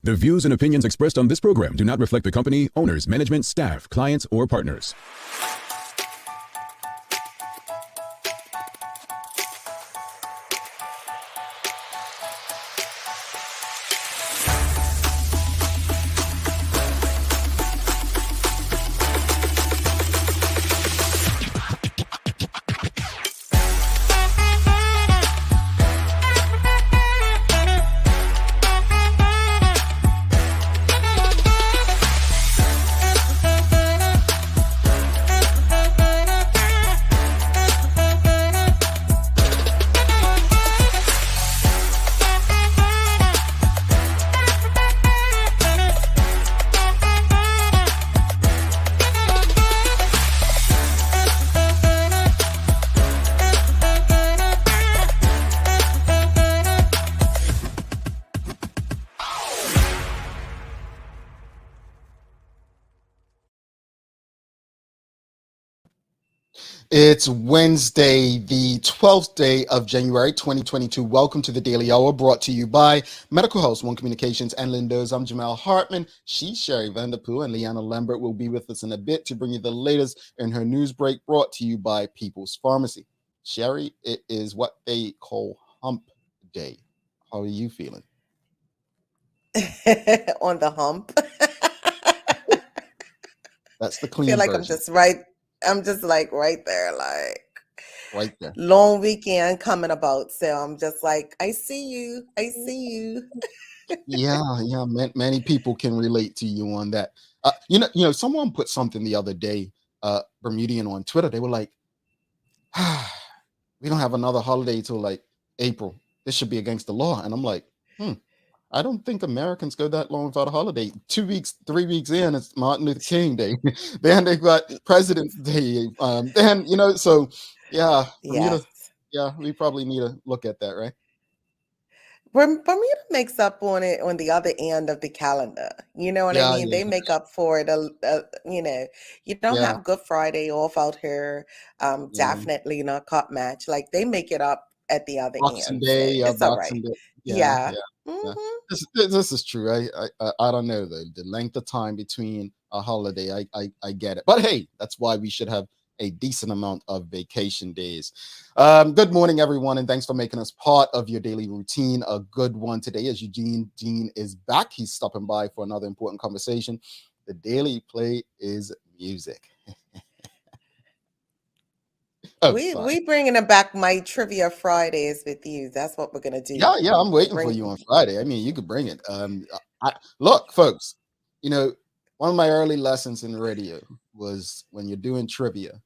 The views and opinions expressed on this program do not reflect the company, owners, management, staff, clients, or partners. It's Wednesday, the 12th day of January 2022. Welcome to the Daily Hour, brought to you by Medical House, One Communications, and Lindos. I'm Jamal Hartman. She's Sherry Vanderpool, and Leanna Lambert will be with us in a bit to bring you the latest in her news break, brought to you by People's Pharmacy. Sherry, it is what they call Hump Day. How are you feeling? On the hump. That's the I clean feel like version. I'm just like right there, like Right there. long weekend coming about. So I'm just like, I see you. Yeah. Many people can relate to you on that. Someone put something the other day, Bermudian on Twitter. They were like, we don't have another holiday till like April. This should be against the law. And I'm like, I don't think Americans go that long without a holiday. 2 weeks, 3 weeks in, it's Martin Luther King Day. Then they've got President's Day. So yeah, Bermuda, Yes. yeah, we probably need to look at that, right? Bermuda makes up on it on the other end of the calendar. You know what I Yeah, mean? They make up for it. You don't yeah, have Good Friday off out here. yeah. Definitely not Cup Match. Like they make it up at the other Boxing end. So Day, yeah, it's all right. Boxing Day. Yeah, Yeah. yeah, yeah. Hmm. This is true. I don't know the length of time between a holiday. I get it, but hey, that's why we should have a decent amount of vacation days. Good morning, everyone, and thanks for making us part of your daily routine. A good one today, as Eugene Dean is back. He's stopping by for another important conversation. The Daily Play is music. Oh, sorry. We bringing it back. My trivia Fridays with you. That's what we're gonna do. Yeah, I'm waiting for Bring. you on Friday. I mean, you could bring it. Look, folks, one of my early lessons in radio was when you're doing trivia,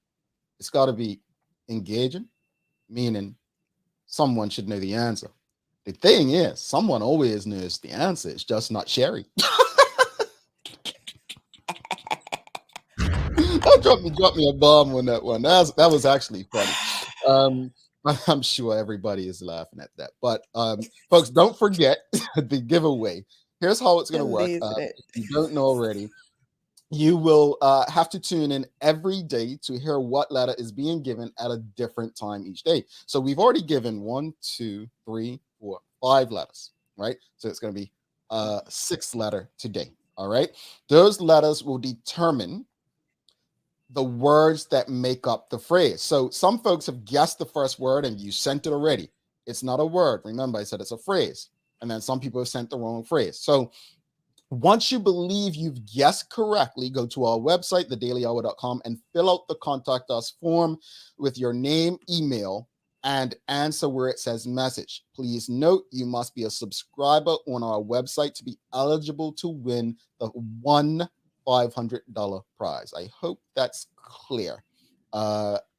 it's got to be engaging, meaning someone should know the answer. The thing is, someone always knows the answer. It's just not Sherry. Don't drop me a bomb on that one. That was actually funny. I'm sure everybody is laughing at that. But folks, don't forget the giveaway. Here's how it's going to I'm work. losing it. If you don't know already, you will have to tune in every day to hear what letter is being given at a different time each day. So we've already given 1, 2, 3, 4, 5 letters, right? So it's going to be 6th letter today. All right. Those letters will determine the words that make up the phrase. So some folks have guessed the first word and you sent it already. It's not a word. Remember, I said it's a phrase. And then some people have sent the wrong phrase. So once you believe you've guessed correctly, go to our website, thedailyhour.com, and fill out the contact us form with your name, email, and answer where it says message. Please note you must be a subscriber on our website to be eligible to win the $500 prize. I hope that's clear.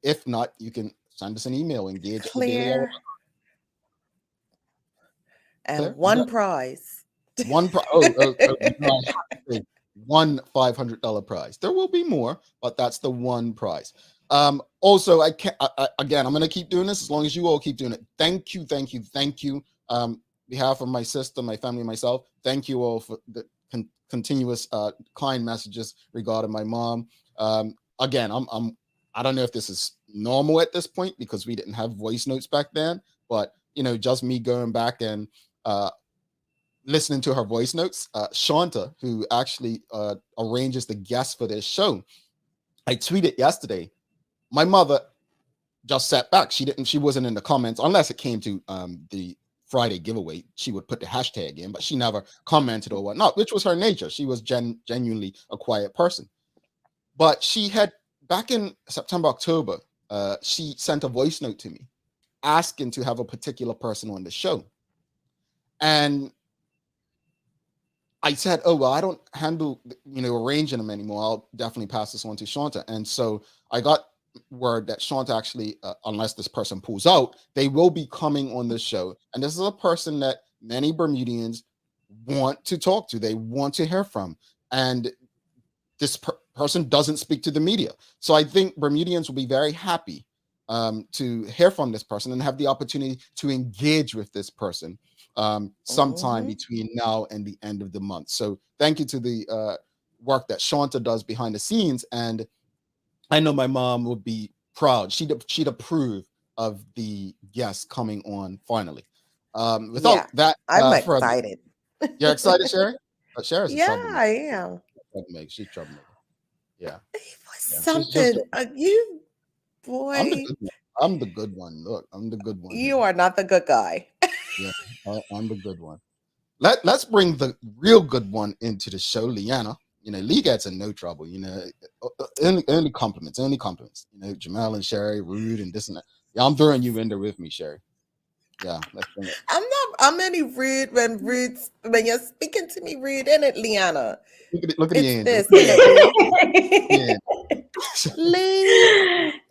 If not, you can send us an email, engage at the Daily Hour. Clear. And Clear? one prize. One $500 prize. There will be more, but that's the one prize. Also, I'm going to keep doing this as long as you all keep doing it. Thank you. Behalf of my sister, my family, myself, thank you all for the continuous kind messages regarding my mom. Again, I don't know if this is normal at this point because we didn't have voice notes back then, but just me going back and listening to her voice notes. Shanta, who actually arranges the guests for this show, I tweeted yesterday, my mother just sat back. She wasn't in the comments unless it came to the Friday giveaway. She would put the hashtag in, but she never commented or whatnot, which was her nature. She was genuinely a quiet person. But she had, back in September, October, she sent a voice note to me asking to have a particular person on the show. And I said, oh, well, I don't handle, arranging them anymore. I'll definitely pass this on to Shanta. And so I got word that Shanta actually, unless this person pulls out, they will be coming on the show. And this is a person that many Bermudians want to talk to. They want to hear from. And this person doesn't speak to the media. So I think Bermudians will be very happy to hear from this person and have the opportunity to engage with this person sometime between now and the end of the month. So thank you to the work that Shanta does behind the scenes. And I know my mom would be proud. She'd approve of the guests coming on finally. Without that, I'm excited. You're excited, Sherry? Sherry's yeah, I am. She's troublemaker. Yeah. Something. You boy. I'm the good one. Look, I'm the good one. You are not the good guy. Yeah, I'm the good one. Let's bring the real good one into the show, Leanna. Lee gets in no trouble. Only compliments. Jamal and Sherry, Rude, and this and that. Yeah, I'm throwing you in there with me, Sherry. Yeah, let's bring it. I'm any rude when you're speaking to me, rude, isn't it, Leanna? Look at the end.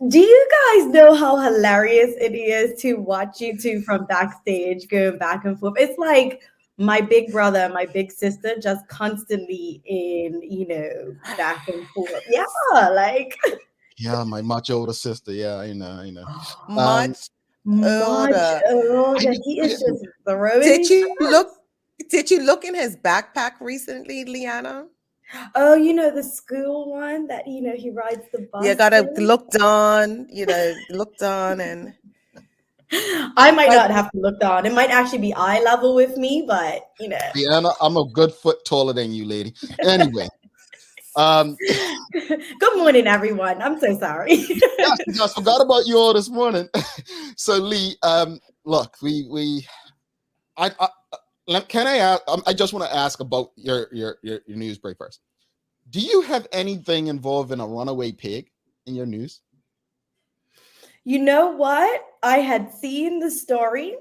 Do you guys know how hilarious it is to watch you two from backstage going back and forth? It's like my big brother and my big sister just constantly in, back and forth. Yeah, like. Yeah, my much older sister. Yeah, I know. Much older. He is just throwing. Did you look in his backpack recently, Leanna? Oh, the school one that he rides the bus. You gotta look on, and I might not have to look on. It might actually be eye level with me, but Leanna, I'm a good foot taller than you, lady. Anyway. Good morning, everyone. I'm so sorry. I just forgot about you all this morning. So Lee, look, I just want to ask about your news break first. Do you have anything involving a runaway pig in your news? You know what? I had seen the story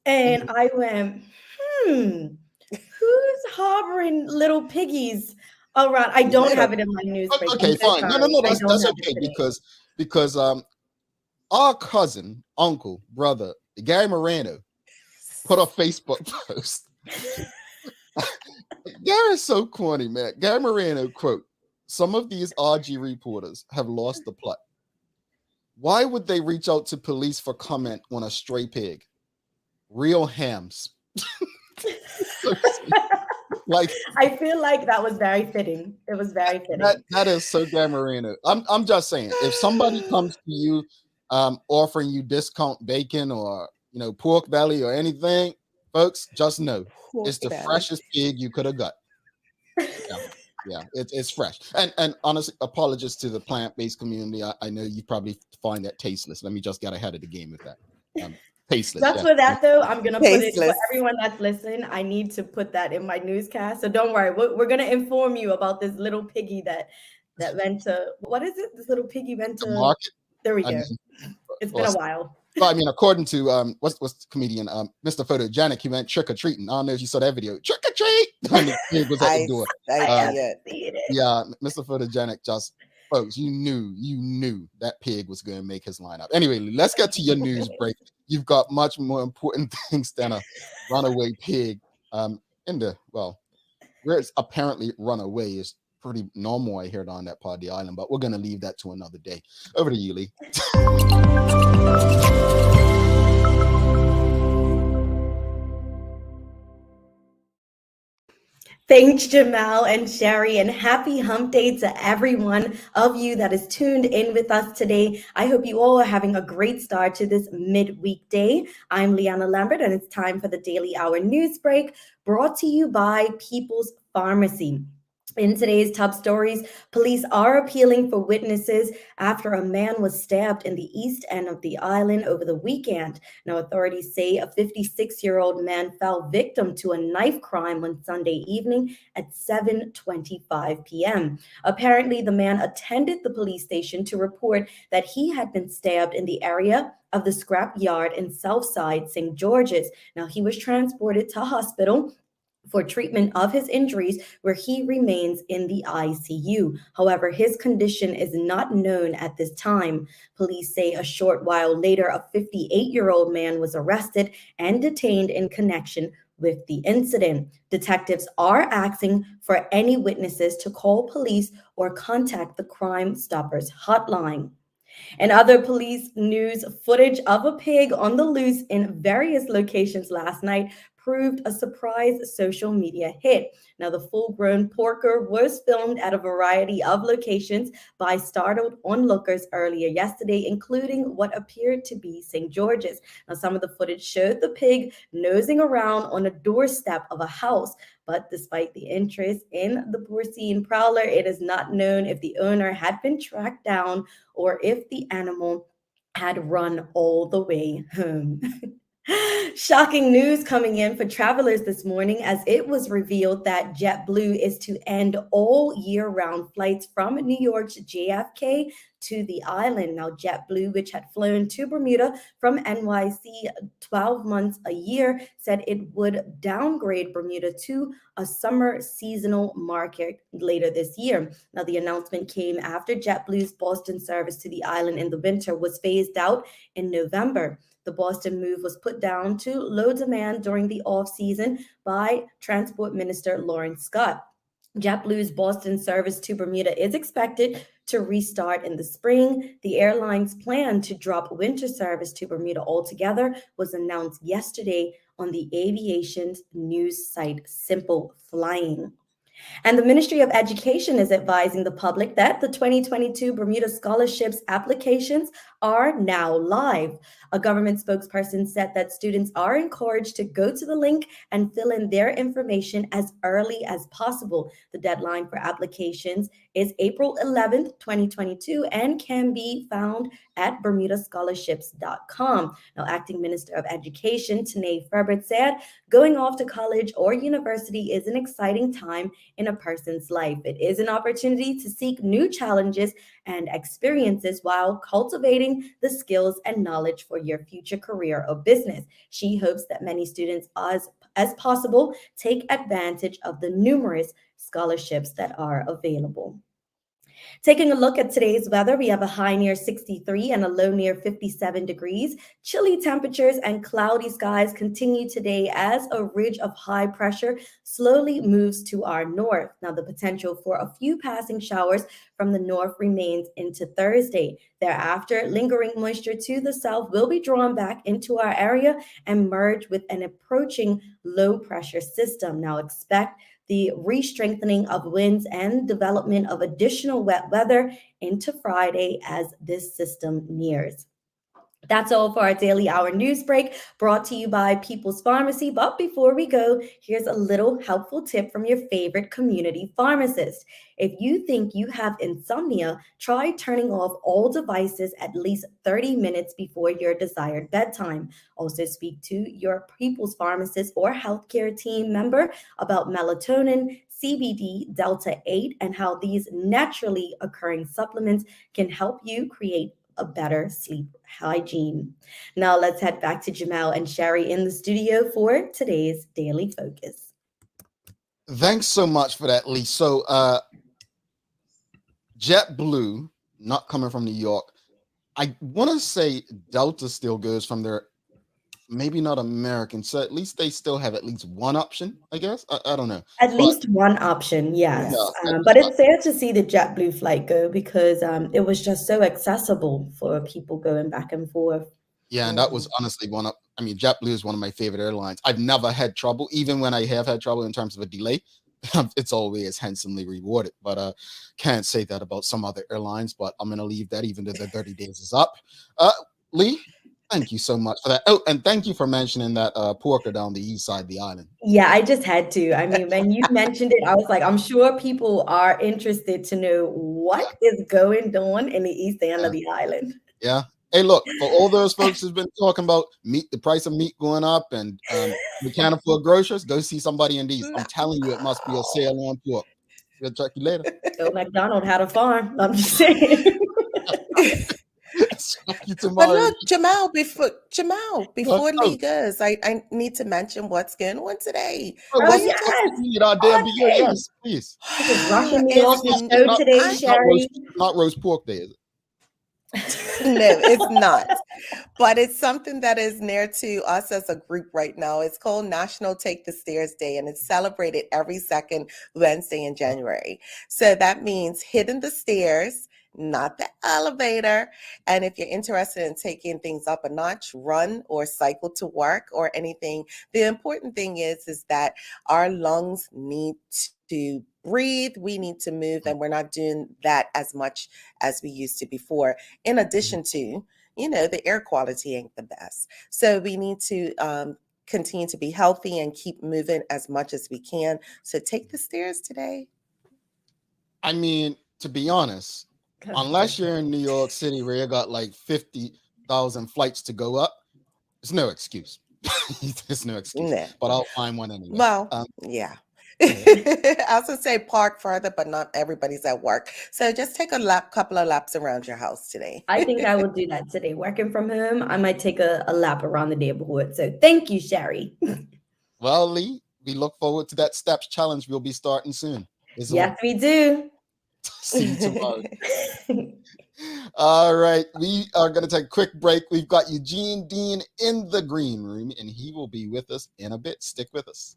and I went, who's harboring little piggies around? I don't have it in my news break. Okay, fine. No, that's okay because our cousin, uncle, brother, Gary Moreno, put a Facebook post. Gary's so corny, man. Gary Moreno, quote, "Some of these RG reporters have lost the plot. Why would they reach out to police for comment on a stray pig? Real hams." Like, I feel like that was very fitting. It was very fitting. That is so Gary Moreno. I'm just saying, if somebody comes to you offering you discount bacon or pork belly or anything, folks, just know it's the freshest pig you could have got. Yeah, it's fresh. And honestly, apologies to the plant-based community. I know you probably find that tasteless. Let me just get ahead of the game with that. Tasteless. Just for that though, I'm gonna put it for everyone that's listening. I need to put that in my newscast. So don't worry, we're gonna inform you about this little piggy that went to, what is it? This little piggy went to the market. There we go. It's been a while. Well, I mean, according to what's the comedian, Mr. Photogenic, he went trick or treating. I don't know if you saw that video. Trick or treat! And the pig was at the door. Yeah, Mr. Photogenic just, folks, you knew that pig was going to make his lineup. Anyway, let's get to your news break. You've got much more important things than a runaway pig. Where it's apparently runaway is pretty normal, I heard, on that part of the island, but we're going to leave that to another day. Over to you, Lee. Thanks, Jamal and Sherry, and happy hump day to everyone of you that is tuned in with us today. I hope you all are having a great start to this midweek day. I'm Leanna Lambert, and it's time for the Daily Hour News Break, brought to you by People's Pharmacy. In today's top stories, police are appealing for witnesses after a man was stabbed in the east end of the island over the weekend. Now, authorities say a 56-year-old man fell victim to a knife crime on Sunday evening at 7:25 p.m. Apparently, the man attended the police station to report that he had been stabbed in the area of the scrap yard in Southside, St. George's. Now, he was transported to hospital for treatment of his injuries, where he remains in the ICU. However, his condition is not known at this time. Police say a short while later, a 58-year-old man was arrested and detained in connection with the incident. Detectives are asking for any witnesses to call police or contact the Crime Stoppers hotline. And other police news, footage of a pig on the loose in various locations last night proved a surprise social media hit. Now, the full-grown porker was filmed at a variety of locations by startled onlookers earlier yesterday, including what appeared to be St. George's. Now, some of the footage showed the pig nosing around on a doorstep of a house. But despite the interest in the porcine prowler, it is not known if the owner had been tracked down or if the animal had run all the way home. Shocking news coming in for travelers this morning, as it was revealed that JetBlue is to end all year-round flights from New York's JFK to the island. Now, JetBlue, which had flown to Bermuda from NYC 12 months a year, said it would downgrade Bermuda to a summer seasonal market later this year. Now, the announcement came after JetBlue's Boston service to the island in the winter was phased out in November. The Boston move was put down to low demand during the off-season by Transport Minister Lawrence Scott. JetBlue's Boston service to Bermuda is expected to restart in the spring. The airline's plan to drop winter service to Bermuda altogether was announced yesterday on the aviation's news site Simple Flying. And the Ministry of Education is advising the public that the 2022 Bermuda Scholarships applications are now live. A government spokesperson said that students are encouraged to go to the link and fill in their information as early as possible. The deadline for applications is April 11th, 2022, and can be found at bermudascholarships.com. Now, Acting Minister of Education Tanae Ferbert said, going off to college or university is an exciting time in a person's life. It is an opportunity to seek new challenges and experiences while cultivating the skills and knowledge for your future career or business. She hopes that many students, as possible, take advantage of the numerous scholarships that are available. Taking a look at today's weather, we have a high near 63 and a low near 57 degrees. Chilly temperatures and cloudy skies continue today as a ridge of high pressure slowly moves to our north. Now, the potential for a few passing showers from the north remains into Thursday. Thereafter, lingering moisture to the south will be drawn back into our area and merge with an approaching low pressure system. Now, expect the re-strengthening of winds and development of additional wet weather into Friday as this system nears. That's all for our Daily Hour News Break, brought to you by People's Pharmacy. But before we go, here's a little helpful tip from your favorite community pharmacist. If you think you have insomnia, try turning off all devices at least 30 minutes before your desired bedtime. Also, speak to your People's Pharmacist or healthcare team member about melatonin, CBD, Delta 8, and how these naturally occurring supplements can help you create a better sleep hygiene. Now let's head back to Jamal and Sherry in the studio for today's Daily Focus. Thanks so much for that, Lee. So JetBlue, not coming from New York. I want to say Delta still goes from there. Maybe not American. So at least they still have at least one option, I guess. I don't know. At least one option, yes. But it's sad to see the JetBlue flight go because it was just so accessible for people going back and forth. Yeah, and that was honestly JetBlue is one of my favorite airlines. I've never had trouble, even when I have had trouble in terms of a delay. it's always handsomely rewarded. But can't say that about some other airlines, but I'm going to leave that even though the 30 days is up. Lee, thank you so much for that. Oh, and thank you for mentioning that porker down the east side of the island. Yeah, I just had to. I mean, when you mentioned it, I was like, I'm sure people are interested to know what is going on in the east end of the island. Yeah. Hey, look, for all those folks who've been talking about meat, the price of meat going up, and we can't afford groceries, go see somebody in these. I'm telling you, it must be a sale on pork. We'll check you later. Bill McDonald had a farm. I'm just saying. But look, Jamal, before Lee goes, I need to mention what's going on today. Yes, please. Rushing me off the show today, Sherry. Not roast pork day, is it? No, it's not. But it's something that is near to us as a group right now. It's called National Take the Stairs Day, and it's celebrated every second Wednesday in January. So that means hitting the stairs, not the elevator. And if you're interested in taking things up a notch, run or cycle to work or anything, the important thing is that our lungs need to breathe, we need to move, and we're not doing that as much as we used to before. In addition to, the air quality ain't the best. So we need to continue to be healthy and keep moving as much as we can. So take the stairs today. I mean, to be honest, unless you're in New York City where you got like 50,000 flights to go up, there's no excuse. There's no excuse. Nah. But I'll find one anyway. Well, yeah. I also say park further, but not everybody's at work. So just take a couple of laps around your house today. I think I will do that today. Working from home, I might take a lap around the neighborhood. So thank you, Sherry. Well, Lee, we look forward to that steps challenge we'll be starting soon. Yes, we do. See you tomorrow. All right, we are going to take a quick break. We've got Eugene Dean in the green room, and he will be with us in a bit. Stick with us.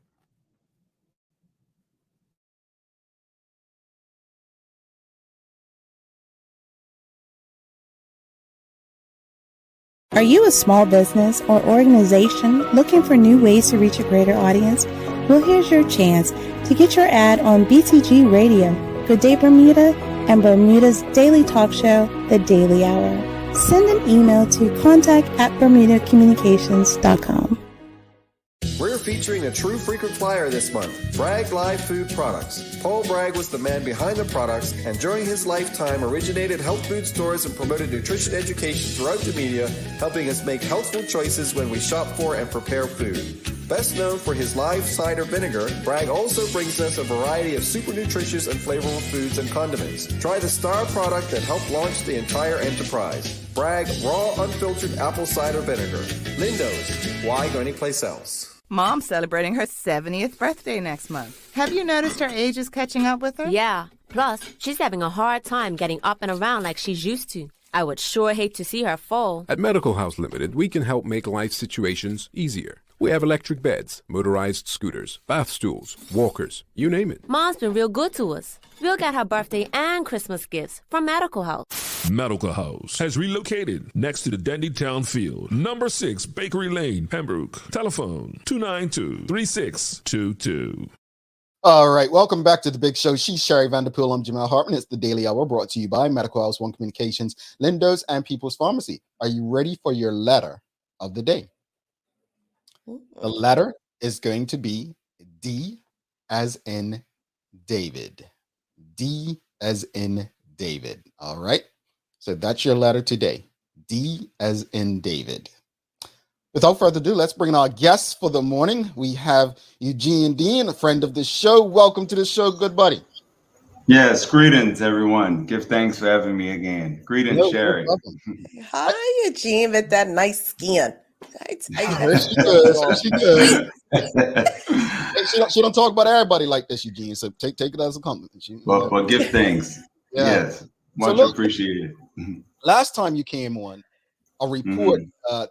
Are you a small business or organization looking for new ways to reach a greater audience? Well, here's your chance to get your ad on BTG Radio, Good Day Bermuda, and Bermuda's daily talk show, The Daily Hour. Send an email to contact@bermudacommunications.com. We're featuring a true frequent flyer this month, Bragg Live Food Products. Paul Bragg was the man behind the products, and during his lifetime originated health food stores and promoted nutrition education throughout the media, helping us make healthful choices when we shop for and prepare food. Best known for his live cider vinegar, Bragg also brings us a variety of super nutritious and flavorful foods and condiments. Try the star product that helped launch the entire enterprise, Bragg Raw Unfiltered Apple Cider Vinegar. Lindo's, why go anyplace else? Mom's celebrating her 70th birthday next month. Have you noticed her age is catching up with her? Yeah. Plus, she's having a hard time getting up and around like she's used to. I would sure hate to see her fall. At Medical House Limited, we can help make life situations easier. We have electric beds, motorized scooters, bath stools, walkers, you name it. Mom's been real good to us. We'll get her birthday and Christmas gifts from Medical House. Medical House has relocated next to the Dandytown Field, number 6 Bakery Lane, Pembroke. Telephone 292-3622. All right, welcome back to the big show. She's Sherry Vanderpool. I'm Jamal Hartman. It's the Daily Hour brought to you by Medical House One Communications, Lindo's, and People's Pharmacy. Are you ready for your letter of the day? The letter is going to be D as in David. D as in David. All right. So that's your letter today. D as in David. Without further ado, let's bring in our guests for the morning. We have Eugene Dean, a friend of the show. Welcome to the show, good buddy. Yes, greetings, everyone. Give thanks for having me again. Greetings, Sherry. Hi, Eugene, with that nice skin. I tell you she does. She don't talk about everybody like this, Eugene. So take it as a compliment. But give thanks. Yeah. Yes, much appreciated. Last time you came on, a report.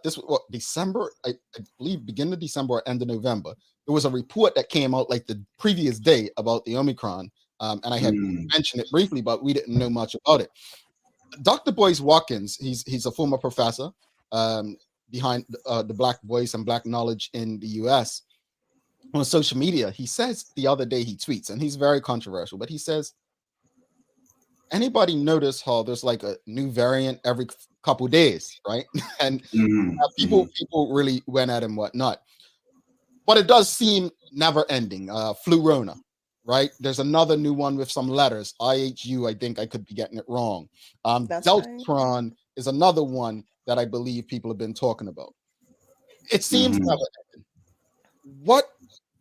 This was what, December, I believe, beginning of December or end of November. There was a report that came out like the previous day about the Omicron, and I had mentioned it briefly, but we didn't know much about it. Dr. Boyce Watkins, he's a former professor behind the Black Voice and Black Knowledge in the U.S. on social media. He says the other day, he tweets, and he's very controversial, but he says, anybody notice how there's like a new variant every couple days, right? And people really went at him, whatnot. But it does seem never ending. Flurona, right? There's another new one with some letters. IHU, I think I could be getting it wrong. Deltron is another one that I believe people have been talking about. It seems never ending. What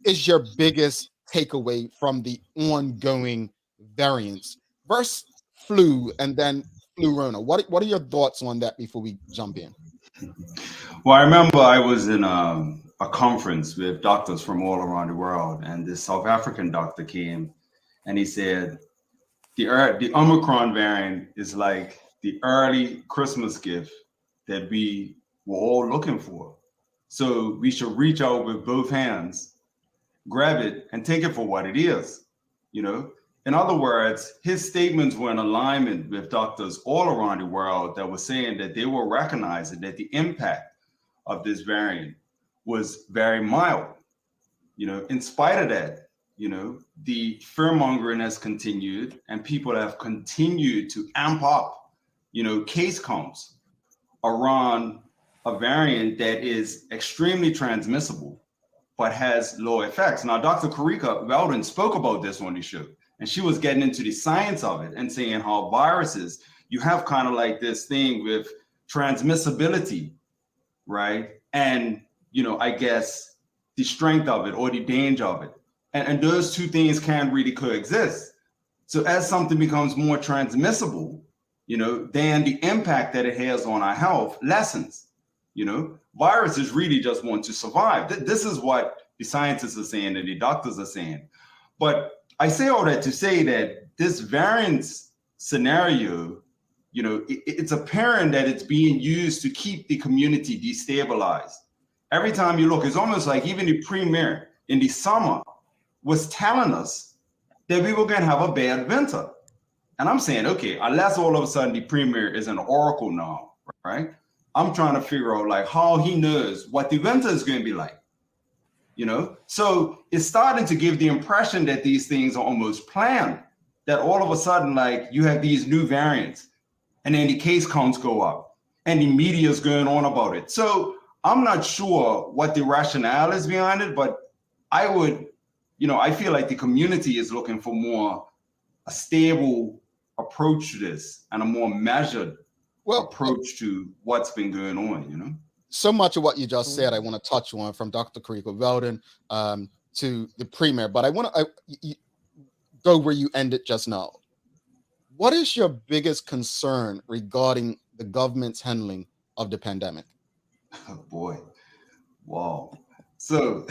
is your biggest takeaway from the ongoing variants versus flu and then Flurona? What are your thoughts on that before we jump in? Well, I remember I was in a conference with doctors from all around the world, and this South African doctor came and he said, the Omicron variant is like the early Christmas gift that we were all looking for. So we should reach out with both hands, grab it, and take it for what it is. You know, in other words, his statements were in alignment with doctors all around the world that were saying that they were recognizing that the impact of this variant was very mild. You know, in spite of that, you know, the fear mongering has continued, and people have continued to amp up, you know, case counts around a variant that is extremely transmissible, but has low effects. Now, Dr. Karika Weldon spoke about this on the show, and she was getting into the science of it and saying how viruses, you have kind of like this thing with transmissibility, right? And, you know, I guess the strength of it or the danger of it. And those two things can't really coexist. So as something becomes more transmissible, you know, then the impact that it has on our health lessens. You know, viruses really just want to survive. This is what the scientists are saying and the doctors are saying. But I say all that to say that this variance scenario, you know, it's apparent that it's being used to keep the community destabilized. Every time you look, it's almost like even the premier in the summer was telling us that we were going to have a bad winter. And I'm saying, okay, unless all of a sudden the premier is an oracle now, right? I'm trying to figure out like how he knows what the winter is going to be like, you know? So it's starting to give the impression that these things are almost planned, that all of a sudden, like you have these new variants and then the case counts go up and the media is going on about it. So I'm not sure what the rationale is behind it, but I would, you know, I feel like the community is looking for more a stable approach to this and a more measured approach to what's been going on, you know? So much of what you just said, I want to touch on, from Dr. Karika Weldon to the premier, but I want to go where you ended just now. What is your biggest concern regarding the government's handling of the pandemic? Oh boy. Wow. So,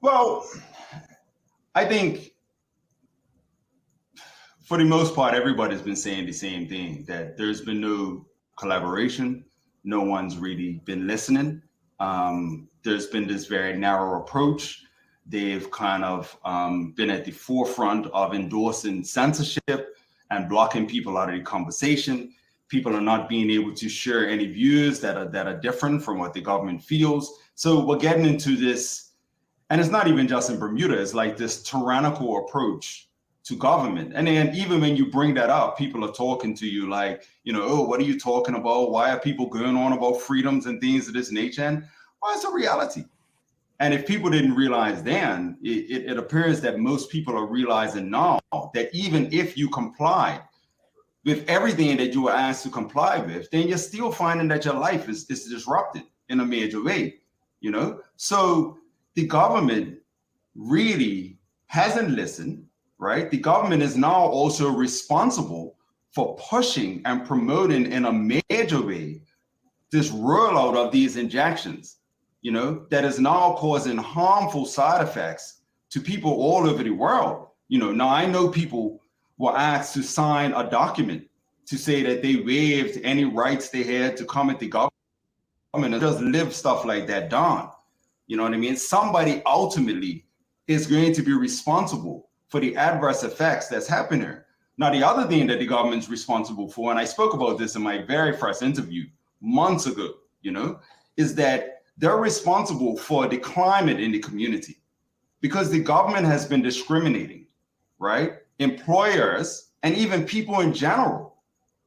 well, I think for the most part, everybody's been saying the same thing, that there's been no collaboration. No one's really been listening. There's been this very narrow approach. They've kind of been at the forefront of endorsing censorship and blocking people out of the conversation. People are not being able to share any views that are different from what the government feels. So we're getting into this, and it's not even just in Bermuda, it's like this tyrannical approach to government. And then even when you bring that up, people are talking to you like, you know, oh, what are you talking about? Why are people going on about freedoms and things of this nature? And well, it's a reality. And if people didn't realize then, it appears that most people are realizing now that even if you complied with everything that you were asked to comply with, then you're still finding that your life is disrupted in a major way, you know? So the government really hasn't listened, right? The government is now also responsible for pushing and promoting in a major way this rollout of these injections, you know, that is now causing harmful side effects to people all over the world. You know, now I know people were asked to sign a document to say that they waived any rights they had to come at the government and just live stuff like that down. You know what I mean? Somebody ultimately is going to be responsible for the adverse effects that's happening here. Now, the other thing that the government's responsible for, and I spoke about this in my very first interview months ago, you know, is that they're responsible for the climate in the community because the government has been discriminating, right? Employers and even people in general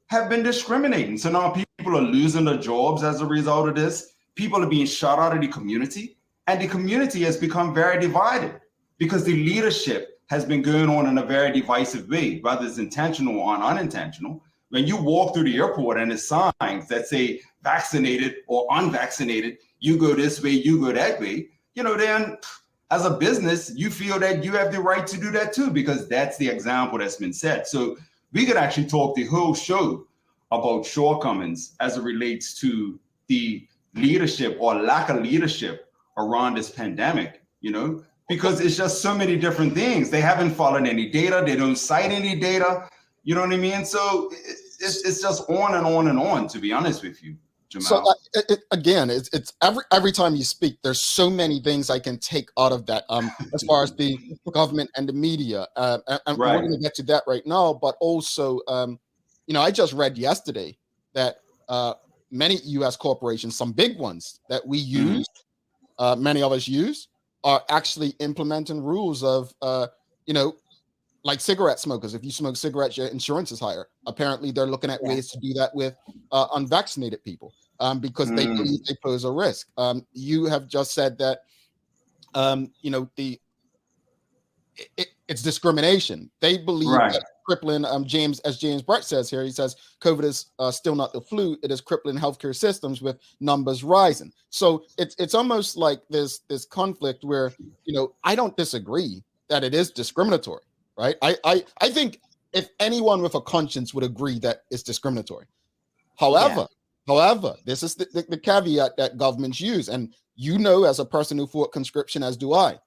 have been discriminating. So now people are losing their jobs as a result of this. People are being shut out of the community, and the community has become very divided because the leadership has been going on in a very divisive way, whether it's intentional or unintentional. When you walk through the airport and there's signs that say vaccinated or unvaccinated, you go this way, you go that way, then as a business, you feel that you have the right to do that too, because that's the example that's been set. So we could actually talk the whole show about shortcomings as it relates to the leadership or lack of leadership around this pandemic, because it's just so many different things. They haven't followed any data. They don't cite any data. You know what I mean? So it's just on and on and on, to be honest with you, Jamal. So again, it's every time you speak, there's so many things I can take out of that as far as the government and the media. And we're going to get to that right now. But also, I just read yesterday that many U.S. corporations, some big ones that we use, many of us use, are actually implementing rules of, like cigarette smokers. If you smoke cigarettes, your insurance is higher. Apparently, they're looking at ways to do that with unvaccinated people because they believe they pose a risk. You have just said that, it's discrimination. They believe that crippling, James Brett says here, he says, COVID is still not the flu. It is crippling healthcare systems with numbers rising. So it's almost like there's this conflict where, I don't disagree that it is discriminatory. Right. I think if anyone with a conscience would agree that it's discriminatory. However, this is the caveat that governments use. And as a person who fought conscription, as do I,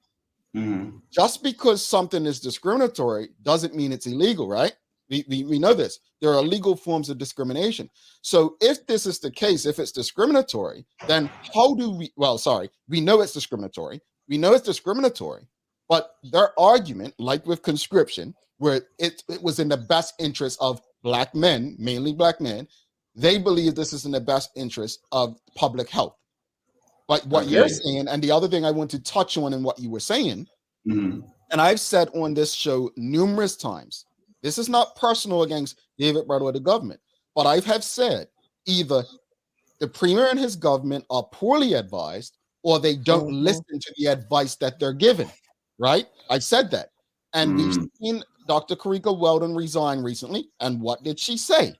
just because something is discriminatory doesn't mean it's illegal, right? We know this. There are legal forms of discrimination. So if this is the case, if it's discriminatory, then how do we know it's discriminatory. We know it's discriminatory. But their argument, like with conscription, where it was in the best interest of Black men, mainly Black men, they believe this is in the best interest of public health. But what you're saying, and the other thing I want to touch on in what you were saying, and I've said on this show numerous times, this is not personal against David Brett or the government, but I have said either the premier and his government are poorly advised or they don't listen to the advice that they're given. Right? I said that. And we've seen Dr. Karika Weldon resign recently. And what did she say?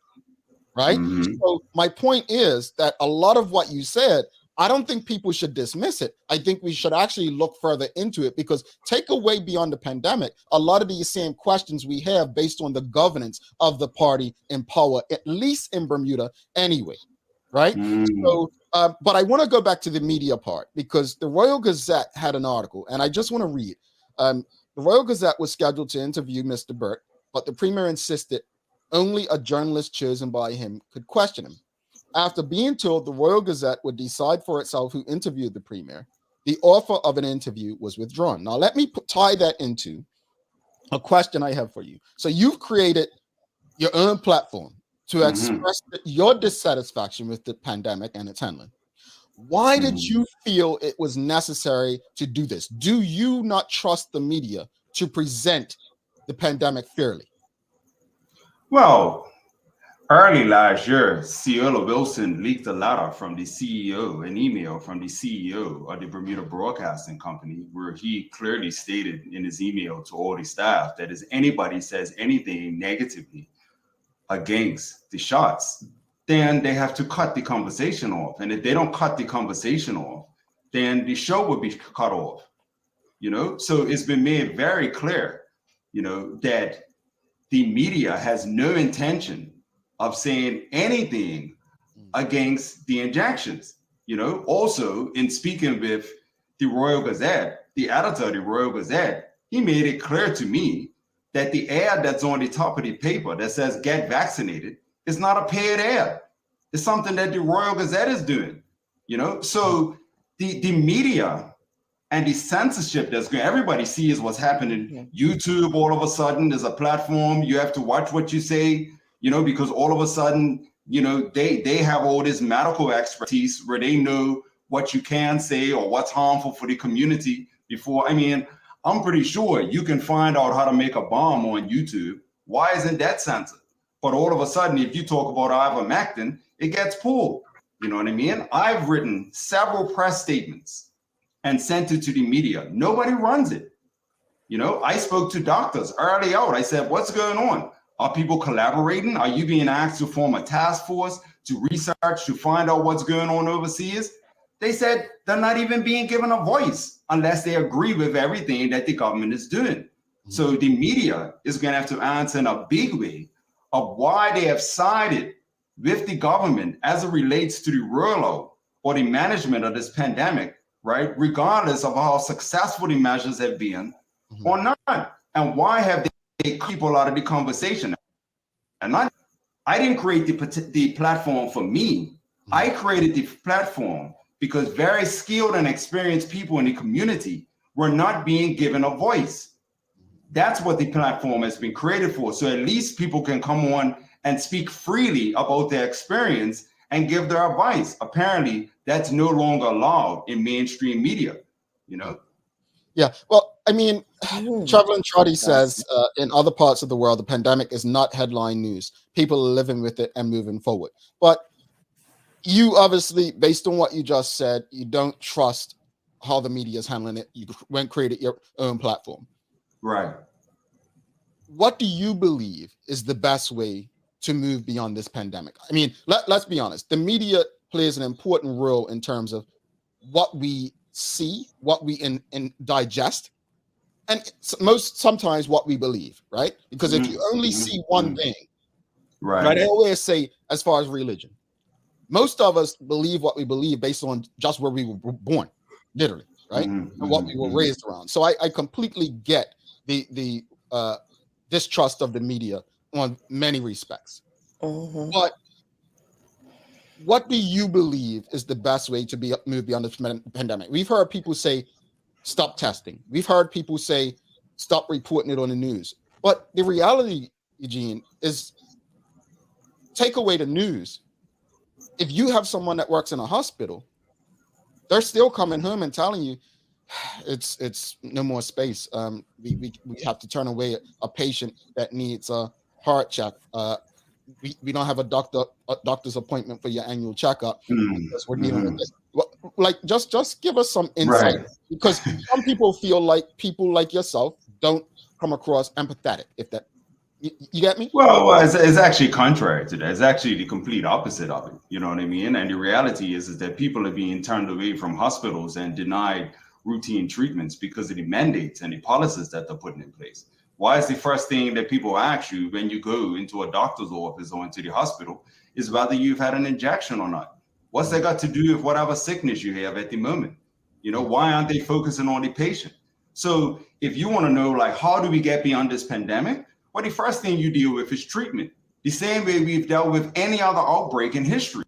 Right? So my point is that a lot of what you said, I don't think people should dismiss it. I think we should actually look further into it because take away beyond the pandemic, a lot of these same questions we have based on the governance of the party in power, at least in Bermuda anyway. Right? So, but I want to go back to the media part because the Royal Gazette had an article, and I just want to read. The Royal Gazette was scheduled to interview Mr. Burt, but the premier insisted only a journalist chosen by him could question him. After being told the Royal Gazette would decide for itself who interviewed the premier, the offer of an interview was withdrawn. Now, let me tie that into a question I have for you. So you've created your own platform to express your dissatisfaction with the pandemic and its handling. Why did you feel it was necessary to do this? Do you not trust the media to present the pandemic fairly? Well, early last year, Ciola Wilson leaked a letter from the CEO, an email from the CEO of the Bermuda Broadcasting Company, where he clearly stated in his email to all the staff that if anybody says anything negatively against the shots, then they have to cut the conversation off. And if they don't cut the conversation off, then the show will be cut off. So it's been made very clear, that the media has no intention of saying anything against the injections. Also in speaking with the Royal Gazette, the editor of the Royal Gazette, he made it clear to me that the ad that's on the top of the paper that says get vaccinated is not a paid ad. It's something that the Royal Gazette is doing, So the media and the censorship that's going, everybody sees what's happening. YouTube, all of a sudden, there's a platform. You have to watch what you say, because all of a sudden, they have all this medical expertise where they know what you can say or what's harmful for the community before. I mean, I'm pretty sure you can find out how to make a bomb on YouTube. Why isn't that censored? But all of a sudden, if you talk about ivermectin, it gets pulled. You know what I mean? I've written several press statements and sent it to the media. Nobody runs it. You know, I spoke to doctors early out. I said, what's going on? Are people collaborating? Are you being asked to form a task force to research, to find out what's going on overseas? They said they're not even being given a voice unless they agree with everything that the government is doing. So the media is going to have to answer in a big way of why they have sided with the government as it relates to the rollout or the management of this pandemic, right? Regardless of how successful the measures have been or not. And why have they keep people out of the conversation? And I didn't create the platform for me. I created the platform because very skilled and experienced people in the community were not being given a voice. That's what the platform has been created for. So at least people can come on and speak freely about their experience and give their advice. Apparently, that's no longer allowed in mainstream media, you know? Yeah, well, I mean, Traveling Trotty says in other parts of the world, the pandemic is not headline news. People are living with it and moving forward. But you obviously, based on what you just said, you don't trust how the media is handling it. You went and created your own platform. Right. What do you believe is the best way to move beyond this pandemic? I mean, let's be honest. The media plays an important role in terms of what we see, what we digest, and sometimes what we believe, right? Because if you only see one thing, right? I always say, as far as religion, most of us believe what we believe based on just where we were born, literally, right? And what we were raised around. So I completely get the distrust of the media on many respects. But what do you believe is the best way to move beyond this pandemic? We've heard people say, stop testing. We've heard people say, stop reporting it on the news. But the reality, Eugene, is take away the news. If you have someone that works in a hospital, they're still coming home and telling you, it's no more space. We have to turn away a patient that needs a heart check. We don't have a doctor's appointment for your annual checkup because we're dealing with this. Like, just give us some insight, because some people feel like people like yourself don't come across empathetic. If that, you get me? Well, it's actually contrary to that. It's actually the complete opposite of it. You know what I mean? And the reality is that people are being turned away from hospitals and denied routine treatments because of the mandates and the policies that they're putting in place. Why is the first thing that people ask you when you go into a doctor's office or into the hospital is whether you've had an injection or not? What's that got to do with whatever sickness you have at the moment? You know, why aren't they focusing on the patient? So if you want to know, like, how do we get beyond this pandemic? Well, the first thing you deal with is treatment. The same way we've dealt with any other outbreak in history.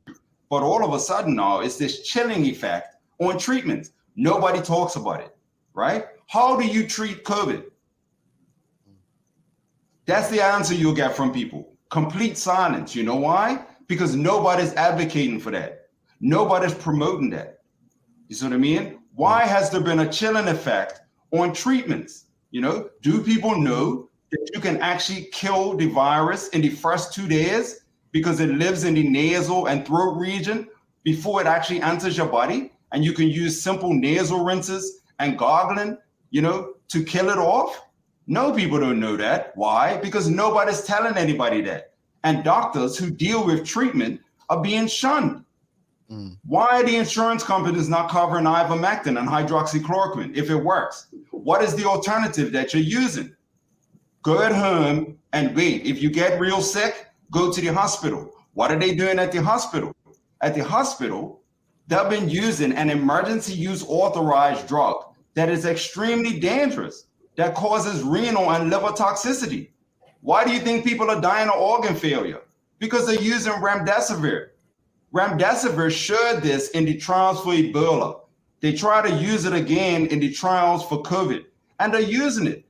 But all of a sudden now, it's this chilling effect on treatment. Nobody talks about it, right? How do you treat COVID? That's the answer you'll get from people. Complete silence. You know why? Because nobody's advocating for that. Nobody's promoting that. You see what I mean? Why has there been a chilling effect on treatments? You know, do people know that you can actually kill the virus in the first 2 days because it lives in the nasal and throat region before it actually enters your body? And you can use simple nasal rinses and gargling, you know, to kill it off? No, people don't know that. Why? Because nobody's telling anybody that. And doctors who deal with treatment are being shunned. Why are the insurance companies not covering ivermectin and hydroxychloroquine if it works? What is the alternative that you're using? Go at home and wait. If you get real sick, go to the hospital. What are they doing at the hospital? At the hospital, they've been using an emergency use authorized drug that is extremely dangerous, that causes renal and liver toxicity. Why do you think people are dying of organ failure? Because they're using remdesivir. Remdesivir showed this in the trials for Ebola. They try to use it again in the trials for COVID, and they're using it.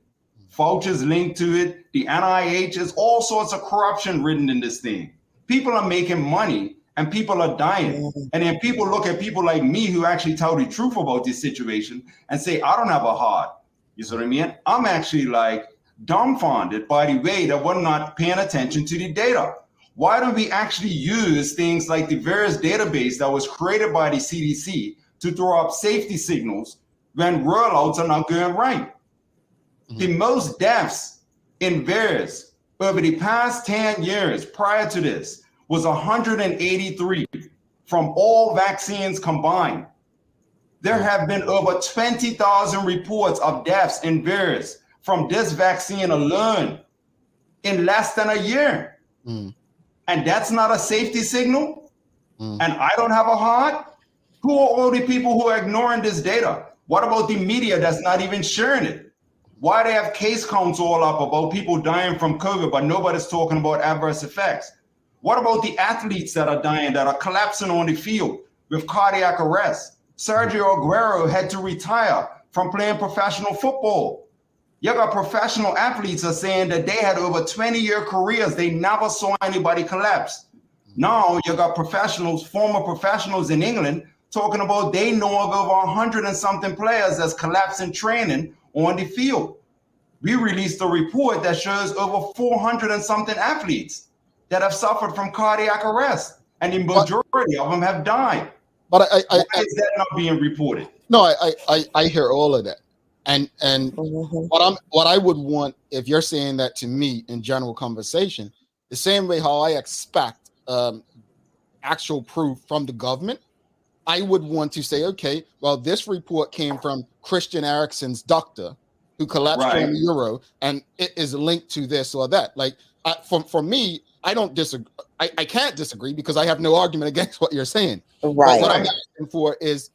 Fauci's linked to it. The NIH is all sorts of corruption written in this thing. People are making money and people are dying. And then people look at people like me who actually tell the truth about this situation and say, I don't have a heart. You see what I mean? I'm actually like dumbfounded by the way that we're not paying attention to the data. Why don't we actually use things like the various database that was created by the CDC to throw up safety signals when rollouts are not going right? The most deaths in VAERS over the past 10 years prior to this was 183 from all vaccines combined. There have been over 20,000 reports of deaths in VAERS from this vaccine alone in less than a year. And that's not a safety signal? And I don't have a heart? Who are all the people who are ignoring this data? What about the media that's not even sharing it? Why they have case counts all up about people dying from COVID, but nobody's talking about adverse effects? What about the athletes that are dying, that are collapsing on the field with cardiac arrest? Sergio Aguero had to retire from playing professional football. You got professional athletes are saying that they had over 20-year careers. They never saw anybody collapse. Now you got professionals, former professionals in England talking about they know of over 100 and something players that's collapsed in training on the field. We released a report that shows over 400 and something athletes that have suffered from cardiac arrest, and the majority of them have died. But why is that not being reported? No, I hear all of that. And what I would want, if you're saying that to me in general conversation, the same way how I expect actual proof from the government, I would want to say, okay, well, this report came from Christian Eriksen's doctor who collapsed on the Euro, and it is linked to this or that. Like, for me, I don't disagree. I can't disagree because I have no argument against what you're saying. Right. But what I'm asking for is,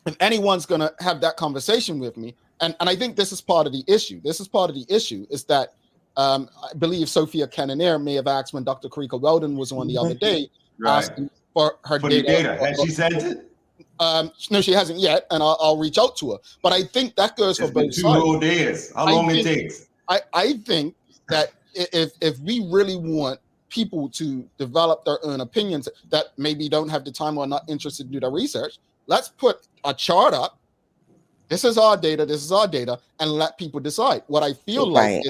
if anyone's going to have that conversation with me, and I think this is part of the issue. This is part of the issue is that I believe Sophia Cannonier may have asked when Dr. Karika Weldon was on the other day, asking for her data. Has she sent it? No, she hasn't yet, and I'll reach out to her. But I think that goes for both sides. 2 whole days. How long it takes? I think that if we really want people to develop their own opinions that maybe don't have the time or are not interested to do the research, let's put a chart up. This is our data, and let people decide. What I feel like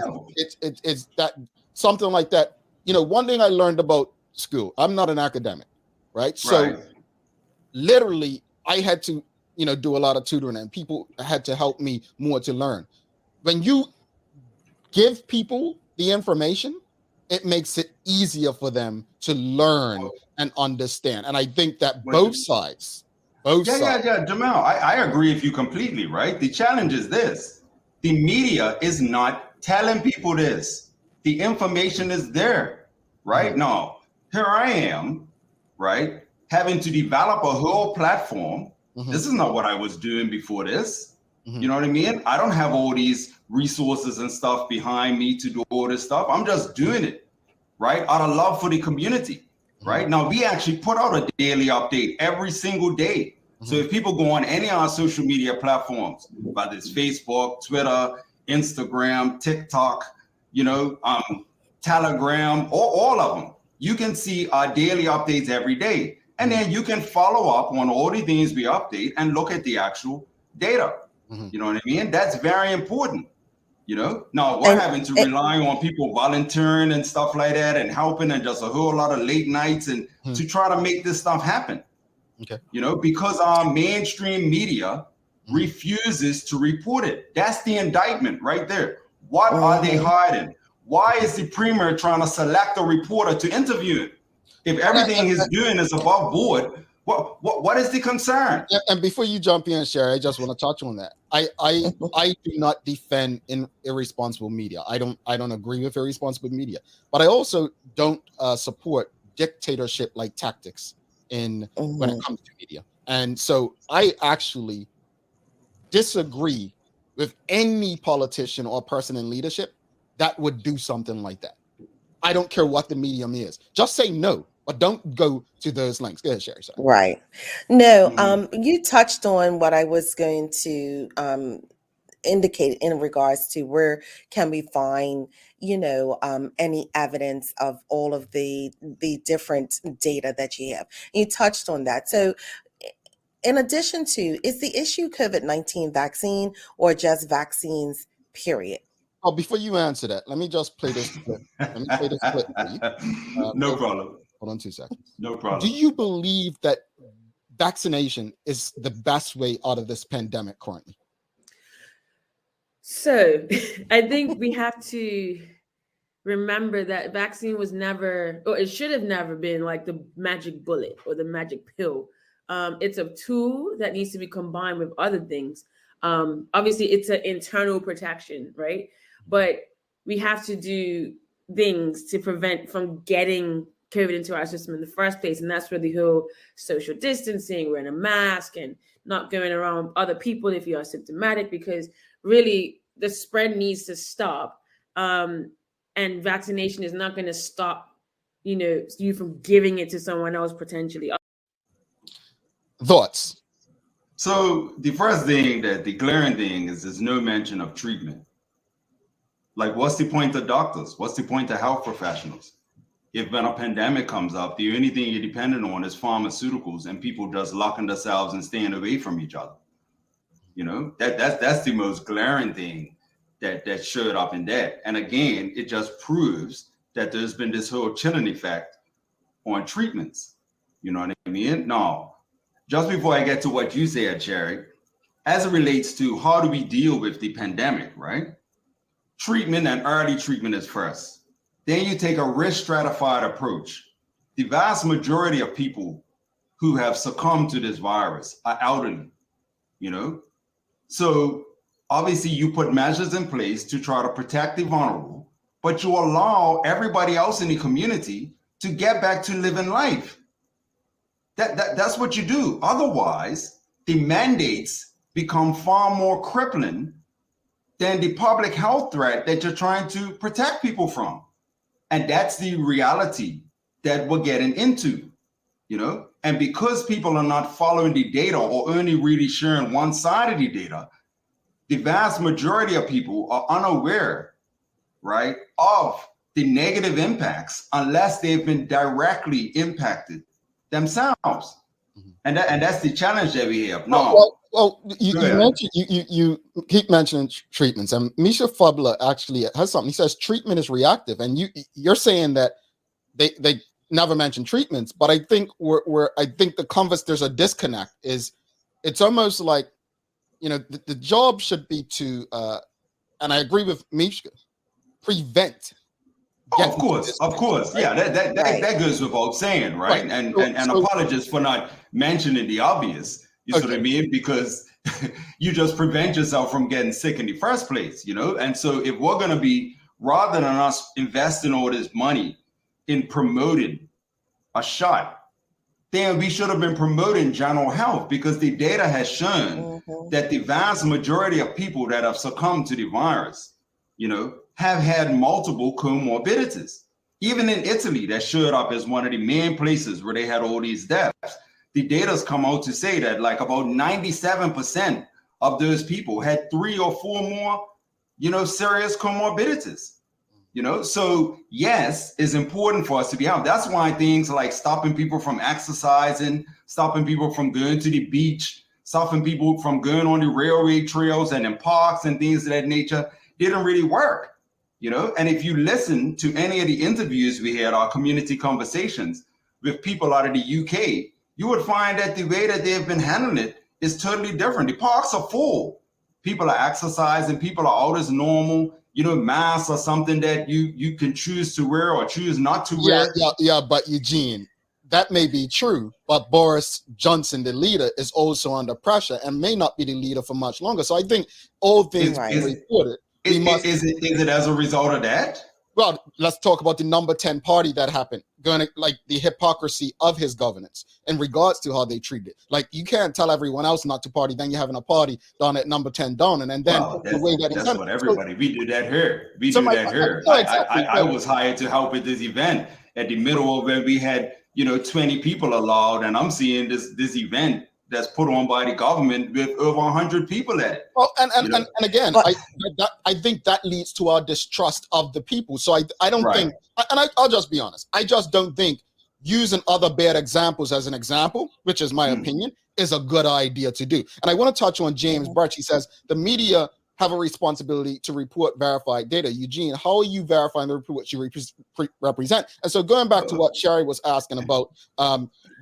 is that something like that. You know, one thing I learned about school, I'm not an academic, right? So literally I had to, do a lot of tutoring, and people had to help me more to learn. When you give people the information, it makes it easier for them to learn and understand. And I think that both sides. Jamal, I agree with you completely, right? The challenge is this. The media is not telling people this. The information is there, right? Now, here I am, right, having to develop a whole platform. This is not what I was doing before this. You know what I mean? I don't have all these resources and stuff behind me to do all this stuff. I'm just doing it, right, out of love for the community. Right now, we actually put out a daily update every single day. So if people go on any of our social media platforms, whether it's Facebook, Twitter, Instagram, TikTok, Telegram, or all of them, you can see our daily updates every day. And then you can follow up on all the things we update and look at the actual data. You know what I mean? That's very important. Now we're having to rely on people volunteering and stuff like that and helping, and just a whole lot of late nights and to try to make this stuff happen. Okay. Because our mainstream media refuses to report it. That's the indictment right there. What are they hiding? Why is the premier trying to select a reporter to interview him? If everything he's doing is above board, what is the concern? And before you jump in, Sherry, I just want to touch on that. I do not defend irresponsible media. I don't agree with irresponsible media, but I also don't support dictatorship-like tactics when it comes to media. And so I actually disagree with any politician or person in leadership that would do something like that. I don't care what the medium is. Just say no, but don't go to those lengths. Go ahead, Sherry. Sorry. Right. No, you touched on what I was going to indicate in regards to where can we find, any evidence of all of the different data that you have. You touched on that. So in addition to, is the issue COVID-19 vaccine or just vaccines, period? Oh, before you answer that, let me just play this clip. Let me play this clip for you. No problem. Hold on 2 seconds. No problem. Do you believe that vaccination is the best way out of this pandemic currently? So I think we have to remember that vaccine was never, or it should have never been like the magic bullet or the magic pill. It's a tool that needs to be combined with other things. Obviously, it's an internal protection, right? But we have to do things to prevent from getting COVID into our system in the first place. And that's where the whole social distancing, wearing a mask and not going around other people if you are symptomatic, because really the spread needs to stop. And vaccination is not going to stop, you from giving it to someone else potentially. Thoughts? So the first thing, the glaring thing is there's no mention of treatment. Like, what's the point of doctors? What's the point of health professionals? If when a pandemic comes up, the only thing you're dependent on is pharmaceuticals and people just locking themselves and staying away from each other. That's the most glaring thing that showed up in that. And again, it just proves that there's been this whole chilling effect on treatments. You know what I mean? Now, just before I get to what you said, Cherry, as it relates to how do we deal with the pandemic, right? Treatment and early treatment is first. Then you take a risk stratified approach. The vast majority of people who have succumbed to this virus are elderly, So obviously you put measures in place to try to protect the vulnerable, but you allow everybody else in the community to get back to living life. That's what you do. Otherwise, the mandates become far more crippling than the public health threat that you're trying to protect people from. And that's the reality that we're getting into, And because people are not following the data or only really sharing one side of the data, the vast majority of people are unaware, right, of the negative impacts unless they've been directly impacted themselves. Mm-hmm. And that's the challenge that we have. No. Well, you mentioned you keep mentioning treatments, and Misha Fubler actually has something. He says treatment is reactive, and you're saying that they never mention treatments, but I think I think there's a disconnect. It's almost like the job should be to, and I agree with Misha, prevent. Of course, yeah, that goes without saying, right? And apologies for not mentioning the obvious. You see what I mean? Because you just prevent yourself from getting sick in the first place, And so if we're going to be, rather than us investing all this money in promoting a shot, then we should have been promoting general health, because the data has shown that the vast majority of people that have succumbed to the virus, have had multiple comorbidities. Even in Italy, that showed up as one of the main places where they had all these deaths. The data's come out to say that like about 97% of those people had 3 or 4 more, serious comorbidities. So yes, it's important for us to be out. That's why things like stopping people from exercising, stopping people from going to the beach, stopping people from going on the railway trails and in parks and things of that nature didn't really work. And if you listen to any of the interviews we had, our community conversations with people out of the UK, you would find that the way that they've been handling it is totally different. The parks are full. People are exercising. People are out as normal. Masks are something that you can choose to wear or choose not to wear. Yeah. But Eugene, that may be true. But Boris Johnson, the leader, is also under pressure and may not be the leader for much longer. So I think all things reported. Is it as a result of that? Well, let's talk about the number 10 party that happened, like the hypocrisy of his governance in regards to how they treat it. Like, you can't tell everyone else not to party, then you're having a party down at number 10 Downing, and then the way that that's what everybody, we do that here. I was hired to help at this event at the middle of when we had 20 people allowed, and I'm seeing this event that's put on by the government with over 100 people at it. Well, and again, I think that leads to our distrust of the people. So I don't think, and I'll just be honest, I just don't think using other bad examples as an example, which is my opinion, is a good idea to do. And I want to touch on James Birch. He says the media have a responsibility to report verified data. Eugene, how are you verifying the reports you represent? And so going back to what Sherry was asking about,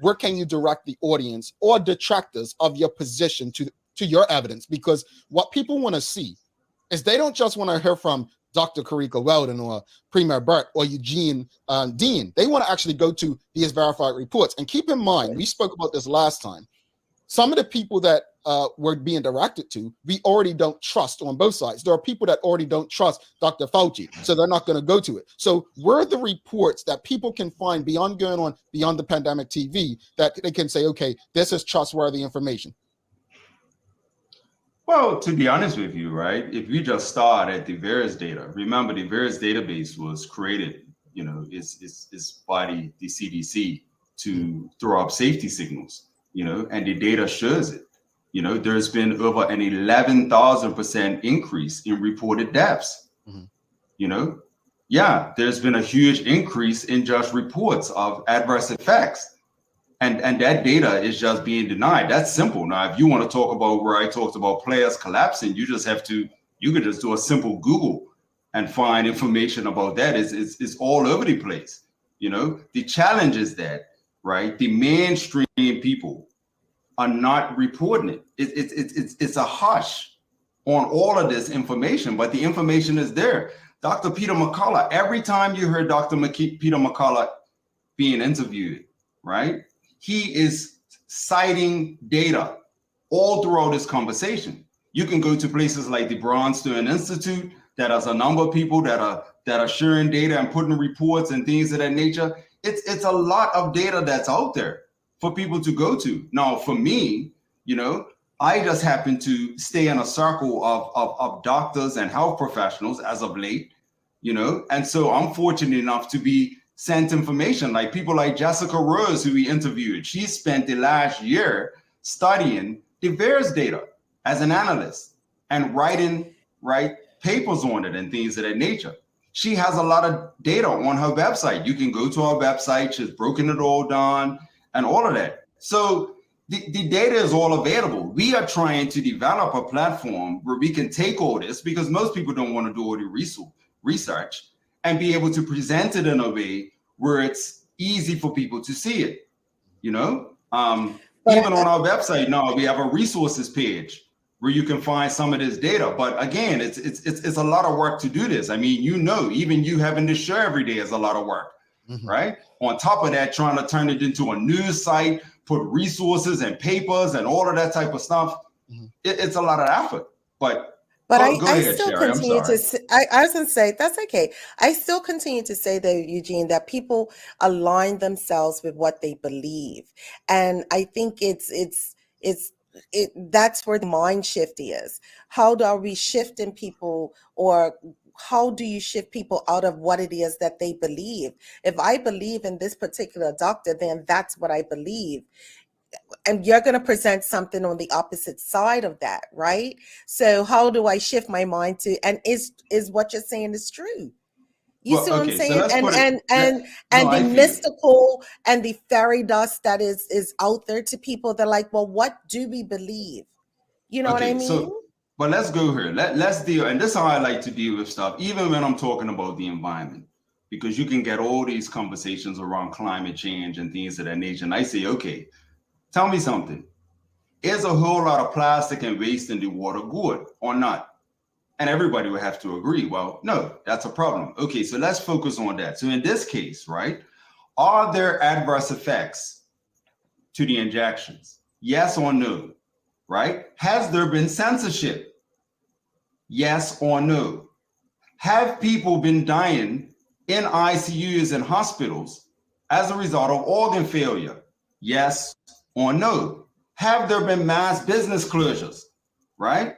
where can you direct the audience or detractors of your position to your evidence? Because what people want to see is they don't just want to hear from Dr. Karika Weldon or Premier Burke or Eugene Dean. They want to actually go to these verified reports. And keep in mind, we spoke about this last time. Some of the people that we're being directed to, we already don't trust on both sides. There are people that already don't trust Dr. Fauci, so they're not going to go to it. So where are the reports that people can find beyond going on beyond the pandemic TV that they can say, okay, this is trustworthy information? Well, to be honest with you, right, if you just start at the VAERS data, remember the VAERS database was created, is by the CDC to throw up safety signals, and the data shows it. There's been over an 11,000% increase in reported deaths. There's been a huge increase in just reports of adverse effects. And that data is just being denied. That's simple. Now, if you want to talk about where I talked about players collapsing, you could just do a simple Google and find information about that. It's all over the place. The challenge is that, right, the mainstream people are not reporting it. It's a hush on all of this information, but the information is there. Dr. Peter McCullough, every time you heard Dr. Peter McCullough being interviewed, right, he is citing data all throughout this conversation. You can go to places like the Brownstone Institute that has a number of people that are sharing data and putting reports and things of that nature. It's a lot of data that's out there for people to go to. Now, for me, I just happen to stay in a circle of doctors and health professionals as of late, and so I'm fortunate enough to be sent information like people like Jessica Rose, who we interviewed. She spent the last year studying the VAERS data as an analyst and writing papers on it and things of that nature. She has a lot of data on her website. You can go to our website. She's broken it all down and all of that. So the data is all available. We are trying to develop a platform where we can take all this, because most people don't want to do all the research, and be able to present it in a way where it's easy for people to see it. Even on our website now, we have a resources page where you can find some of this data. But again, it's a lot of work to do this. I mean, even you having this show every day is a lot of work, right? On top of that, trying to turn it into a news site, put resources and papers and all of that type of stuff, it's a lot of effort. But I still continue to say, I was going to say, that's okay. I still continue to say, though, Eugene, that people align themselves with what they believe. And I think that's where the mind shift is. How are we shifting people, or how do you shift people out of what it is that they believe? If I believe in this particular doctor, then that's what I believe. And you're going to present something on the opposite side of that, right? So how do I shift my mind to, and is what you're saying is true? You see what I'm saying? And the mystical and the fairy dust that is out there to people, they're like, well, what do we believe? You know what I mean? But let's go here. Let's deal, and this is how I like to deal with stuff, even when I'm talking about the environment, because you can get all these conversations around climate change and things of that nature. And I say, okay, tell me something. Is a whole lot of plastic and waste in the water good or not? And everybody would have to agree, well, no, that's a problem. Okay, so let's focus on that. So in this case, right, are there adverse effects to the injections? Yes or no, right? Has there been censorship? Yes or no? Have people been dying in ICUs and hospitals as a result of organ failure? Yes or no? Have there been mass business closures, right,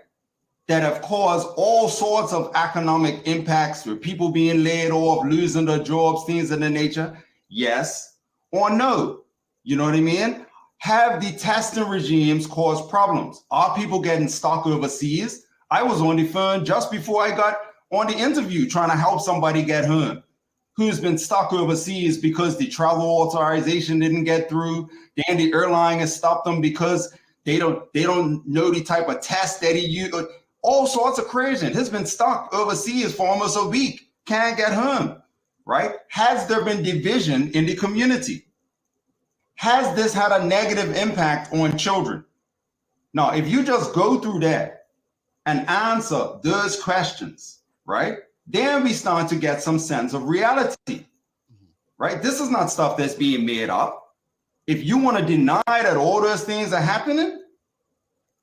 that have caused all sorts of economic impacts, with people being laid off, losing their jobs, things of that nature? Yes or no? You know what I mean? Have the testing regimes caused problems? Are people getting stuck overseas? I was on the phone just before I got on the interview trying to help somebody get home who's been stuck overseas because the travel authorization didn't get through. Then the airline has stopped them because they don't know the type of test that he used. All sorts of crazy. He's been stuck overseas for almost a week. Can't get home, right? Has there been division in the community? Has this had a negative impact on children? Now, if you just go through that and answer those questions, right? Then we start to get some sense of reality, right? This is not stuff that's being made up. If you want to deny that all those things are happening,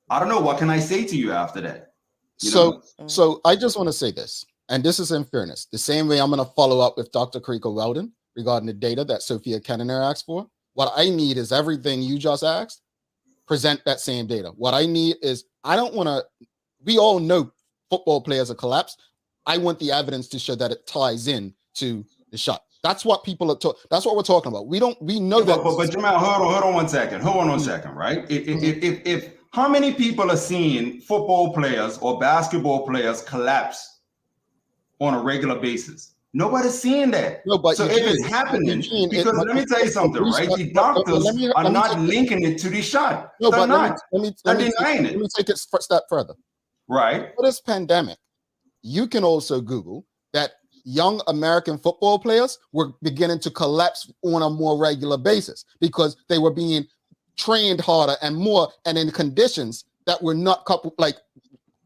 I don't know, what can I say to you after that? So I just want to say this, and this is in fairness, the same way I'm going to follow up with Dr. Karika Weldon regarding the data that Sophia Kennener asked for. What I need is everything you just asked, present that same data. What I need is, I don't want to, we all know football players are collapsed. I want the evidence to show that it ties in to the shot. That's what people are talking. That's what we're talking about. We know that. But Jamal, hold on one second. Hold on one second, right? If how many people are seeing football players or basketball players collapse on a regular basis? Nobody's seeing that. No, but so if it's happening, because let me tell you something, right? The doctors are not linking it to the shot. No, They're but not. let me denying it. Let me take it a step further. Right. For this pandemic, you can also Google that young American football players were beginning to collapse on a more regular basis because they were being trained harder and more, and in conditions that were not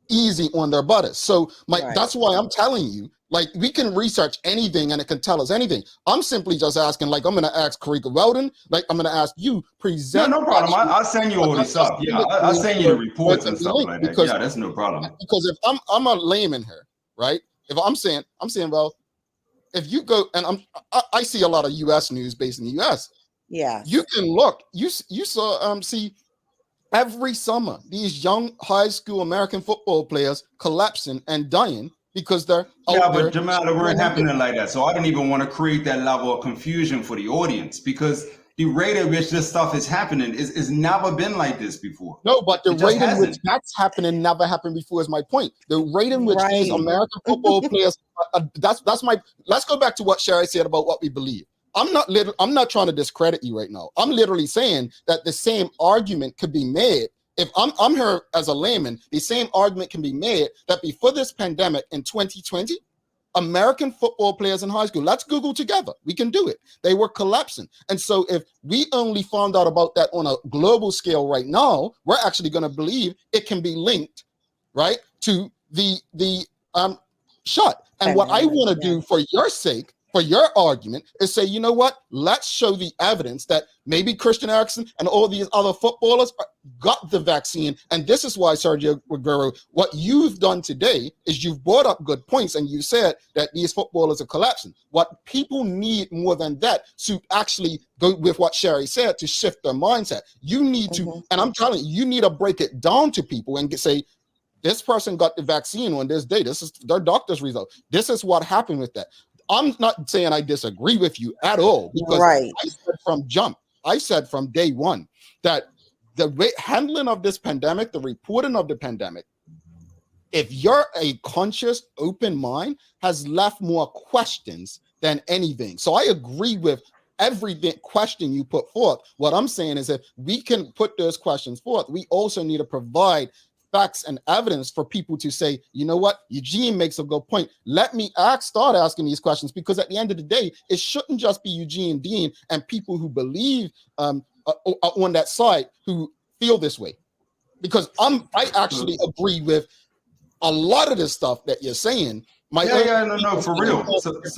easy on their bodies. So that's why I'm telling you, like, we can research anything and it can tell us anything. I'm simply just asking, like, I'm going to ask Karika Weldon, like, I'm going to ask you, present. No problem. I'll send you all this stuff. Yeah, I'll send you the reports and stuff like that. Yeah, that's no problem. Because if I'm a layman here, right? If I'm saying, well, if you go, and I see a lot of U.S. news based in the U.S. Yeah, you can look. You saw see every summer these young high school American football players collapsing and dying because they're but Jamal, it weren't happening like that. So I don't even want to create that level of confusion for the audience, because the rate at which this stuff is happening is never been like this before. No, but the rate in which that's happening never happened before is my point. The rate in which these American football players, that's my. Let's go back to what Sherry said about what we believe. I'm not trying to discredit you right now. I'm literally saying that the same argument could be made. If I'm here as a layman, the same argument can be made that before this pandemic in 2020, American football players in high school, let's Google together, we can do it, they were collapsing. And so if we only found out about that on a global scale right now, we're actually going to believe it can be linked, right, to the shot. And what I want to do for your sake, for your argument, is say, you know what? Let's show the evidence that maybe Christian Eriksen and all these other footballers got the vaccine. And this is why, Sergio Aguero, what you've done today is you've brought up good points, and you said that these footballers are collapsing. What people need more than that to actually go with what Sherry said, to shift their mindset. You need to, and I'm telling you, you need to break it down to people and say, this person got the vaccine on this day. This is their doctor's result. This is what happened with that. I'm not saying I disagree with you at all, because I said from jump, I said from day one that the handling of this pandemic, the reporting of the pandemic, if you're a conscious, open mind, has left more questions than anything. So I agree with every question you put forth. What I'm saying is, if we can put those questions forth, we also need to provide facts and evidence for people to say, you know what, Eugene makes a good point. Let me start asking these questions, because at the end of the day, it shouldn't just be Eugene Dean and people who believe on that side who feel this way. Because I actually agree with a lot of this stuff that you're saying. No, for real.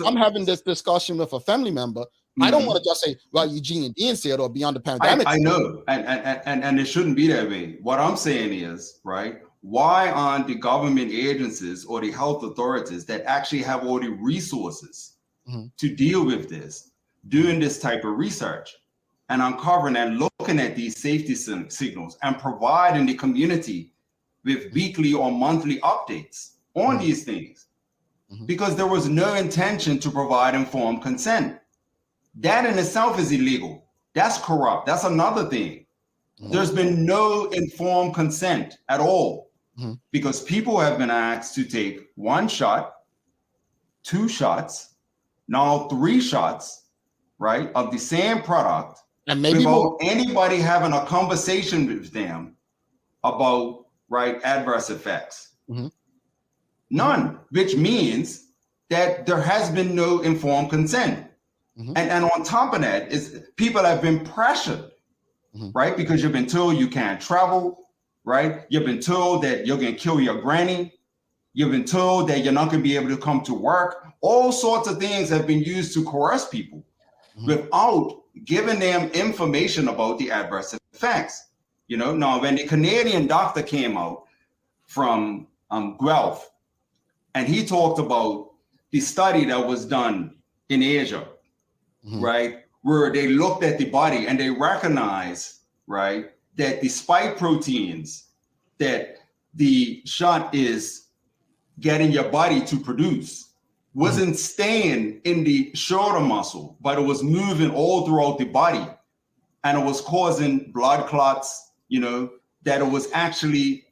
I'm having this discussion with a family member. I don't want to just say, well, Eugene Dean said, or beyond the pandemic. I know, and it shouldn't be that way. What I'm saying is, right, why aren't the government agencies or the health authorities that actually have all the resources to deal with this, doing this type of research and uncovering and looking at these safety signals and providing the community with weekly or monthly updates on these things? Because there was no intention to provide informed consent. That in itself is illegal. That's corrupt. That's another thing, There's been no informed consent at all, because people have been asked to take 1 shot, 2 shots, now 3 shots, right, of the same product, and maybe without more. anybody having a conversation with them about, right, adverse effects. None, which means that there has been no informed consent. And on top of that, is people have been pressured, right? Because you've been told you can't travel, right? You've been told that you're going to kill your granny. You've been told that you're not going to be able to come to work. All sorts of things have been used to coerce people without giving them information about the adverse effects. You know, now when the Canadian doctor came out from Guelph, and he talked about the study that was done in Asia, right, where they looked at the body and they recognized, right, that the spike proteins that the shot is getting your body to produce wasn't staying in the shoulder muscle, but it was moving all throughout the body, and it was causing blood clots, you know, that it was actually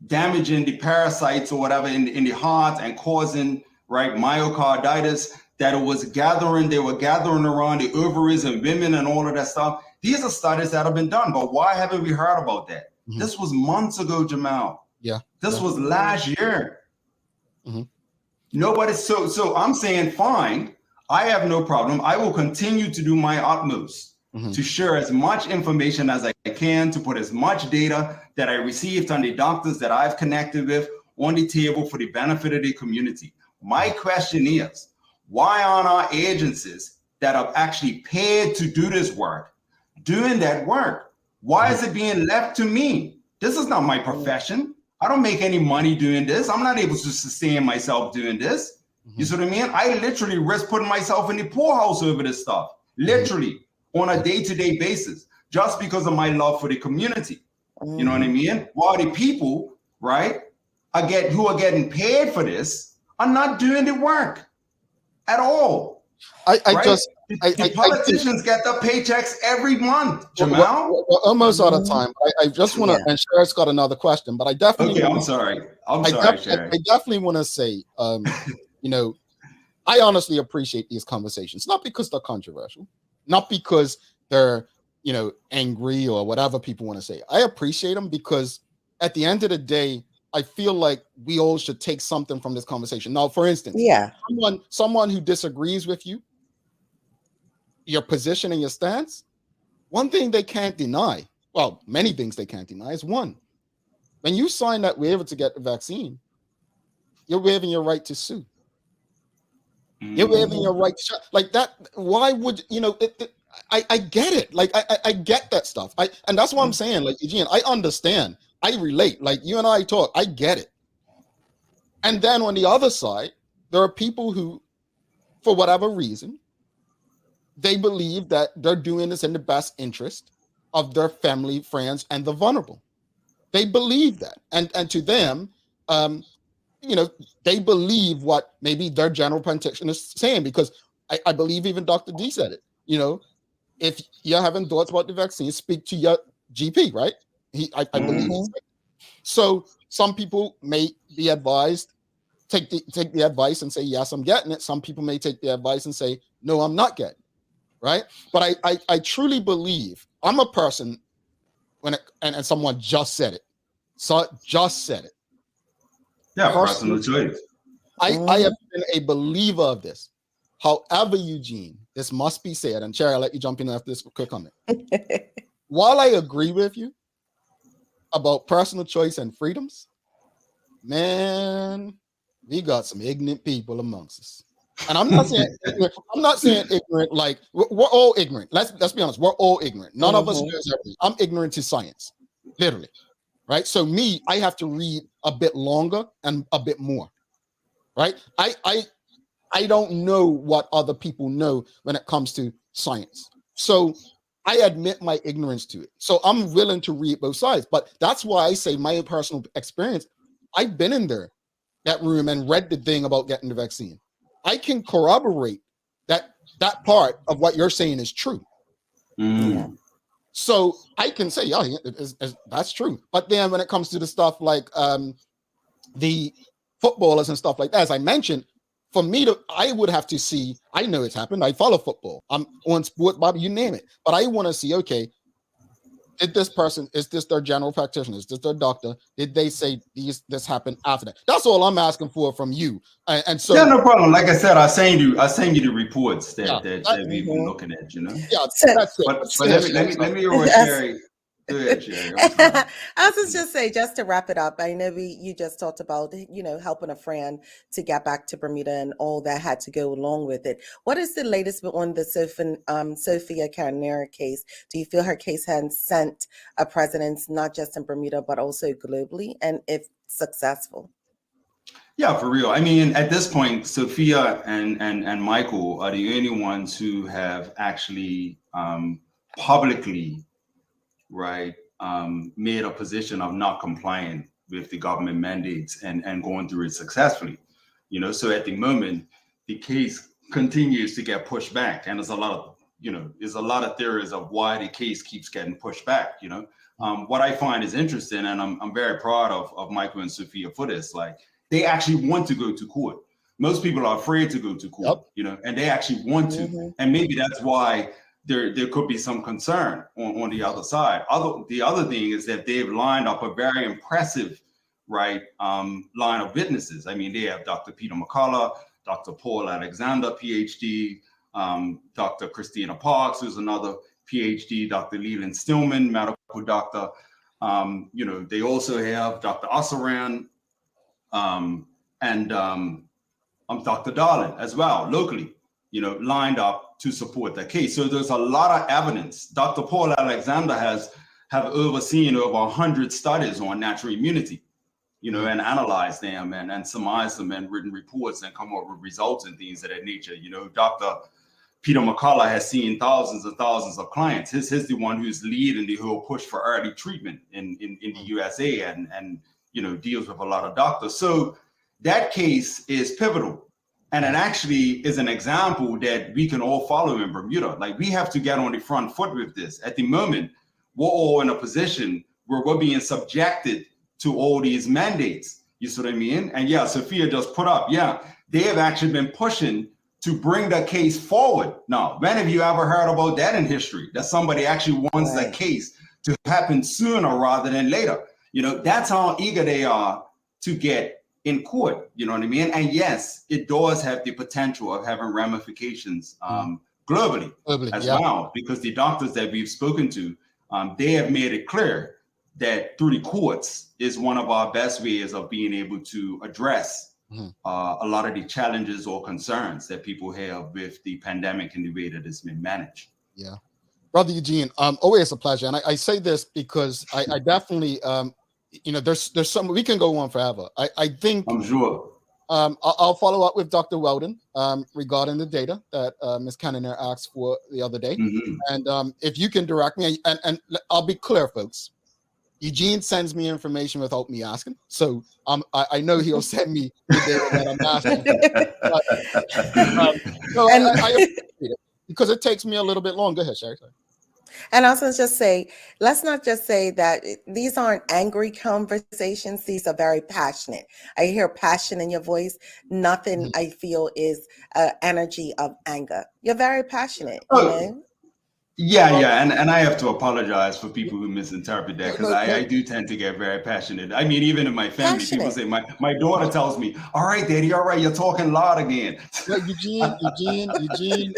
damaging the parasites or whatever in the heart and causing, right, myocarditis, that it was gathering, they were gathering around the ovaries and women and all of that stuff. These are studies that have been done, but why haven't we heard about that? This was months ago, Jamal. This was last year. Nobody, so I'm saying, fine, I have no problem. I will continue to do my utmost to share as much information as I can, to put as much data that I received on the doctors that I've connected with on the table for the benefit of the community. My question is, why aren't our agencies that are actually paid to do this work doing that work? Why is it being left to me? This is not my profession. I don't make any money doing this. I'm not able to sustain myself doing this. You see what I mean? I literally risk putting myself in the poorhouse over this stuff, literally on a day-to-day basis, just because of my love for the community. You know what I mean? While the people, right, who are getting paid for this are not doing the work at all. The politicians get the paychecks every month, Jamal. We're almost out of time. I just want to, and Sherry's got another question, but I definitely. Okay, I'm sorry, Sherry. I definitely want to say, you know, I honestly appreciate these conversations, not because they're controversial, not because they're, you know, angry or whatever people want to say. I appreciate them because at the end of the day, I feel like we all should take something from this conversation. Now, for instance, someone who disagrees with you, your position and your stance, one thing they can't deny, well, many things they can't deny, is one, when you sign that waiver to get the vaccine, you're waiving your right to sue. You're waiving your right to like that. Why would, you know, I get it. Like, I get that stuff. And that's what I'm saying. Like, Eugene, I understand. I relate. Like, you and I talk. I get it. And then on the other side, there are people who, for whatever reason, they believe that they're doing this in the best interest of their family, friends, and the vulnerable. They believe that. And to them, you know, they believe what maybe their general practitioner is saying, because I believe even Dr. D said it. You know, if you're having thoughts about the vaccine, speak to your GP, right? I believe. So some people may be advised, take the advice and say, yes, I'm getting it. Some people may take the advice and say, no, I'm not getting it. Right. But I truly believe, I'm a person and someone just said it. So just said it. Yeah, personal choice. I have been a believer of this. However, Eugene, this must be said, and Cherry, I'll let you jump in after this quick comment. While I agree with you about personal choice and freedoms, man, we got some ignorant people amongst us. And I'm not saying ignorant, like we're all ignorant. Let's be honest, we're all ignorant. None of us knows everything. I'm ignorant to science, literally. Right. So I have to read a bit longer and a bit more. Right. I don't know what other people know when it comes to science. So I admit my ignorance to it. So I'm willing to read both sides. But that's why I say my personal experience, I've been in that room and read the thing about getting the vaccine. I can corroborate that part of what you're saying is true. So I can say, yeah, that's true. But then when it comes to the stuff like the footballers and stuff like that, as I mentioned, for me I would have to see, I know it's happened. I follow football. I'm on sport, Bobby, you name it. But I want to see, okay, did this person, is this their general practitioner? Is this their doctor? Did they say this happened after that? That's all I'm asking for from you. And so, yeah, no problem. Like I said, I sent you the reports that we've been looking at. Yeah, that's it. But let me over Sherry. Go ahead, Sherry. I was just say, just to wrap it up, I know you just talked about, helping a friend to get back to Bermuda and all that had to go along with it. What is the latest on the Sophia Carnera case? Do you feel her case has sent a precedent not just in Bermuda, but also globally? And if successful? Yeah, for real. I mean, at this point, Sophia and Michael are the only ones who have actually publicly made a position of not complying with the government mandates and going through it successfully. So at the moment, the case continues to get pushed back, and there's a lot of theories of why the case keeps getting pushed back. What I find is interesting, and I'm very proud of Michael and Sophia for this. Like, they actually want to go to court. Most people are afraid to go to court, and they actually want to, and maybe that's why there could be some concern on the other side. The other thing is that they've lined up a very impressive, line of witnesses. I mean, they have Dr. Peter McCullough, Dr. Paul Alexander, PhD, Dr. Christina Parks, who's another PhD, Dr. Leland Stillman, medical doctor. They also have Dr. Assaran and Dr. Darling as well, locally, lined up to support that case. So there's a lot of evidence. Dr. Paul Alexander have overseen over 100 studies on natural immunity, and analyzed them and surmised them and written reports and come up with results and things of that nature. Dr. Peter McCullough has seen thousands and thousands of clients. He's the one who's leading the whole push for early treatment in the USA and deals with a lot of doctors. So that case is pivotal. And it actually is an example that we can all follow in Bermuda. Like, we have to get on the front foot with this. At the moment, we're all in a position where we're being subjected to all these mandates. You see what I mean? And yeah, Sophia just put up, they have actually been pushing to bring the case forward. Now, when have you ever heard about that in history? That somebody actually wants the case to happen sooner rather than later. That's how eager they are to get in court, you know what I mean? And yes, it does have the potential of having ramifications globally as well, because the doctors that we've spoken to, they have made it clear that through the courts is one of our best ways of being able to address a lot of the challenges or concerns that people have with the pandemic and the way that it's been managed. Yeah. Brother Eugene, always a pleasure. And I say this because I definitely, there's some, we can go on forever. I think I'm sure. I'll follow up with Dr. Weldon regarding the data that Ms. Cannonair asked for the other day. And if you can direct me, and I'll be clear, folks, Eugene sends me information without me asking. So I know he'll send me the data that I'm asking. I appreciate it because it takes me a little bit long. Go ahead, Sherry. And I was going to just say, let's not just say that these aren't angry conversations. These are very passionate. I hear passion in your voice. Nothing I feel is energy of anger. You're very passionate. Yeah. And I have to apologize for people who misinterpret that, because I do tend to get very passionate. I mean, even in my family, people say, my daughter tells me, all right, Daddy, all right, you're talking loud again. Eugene,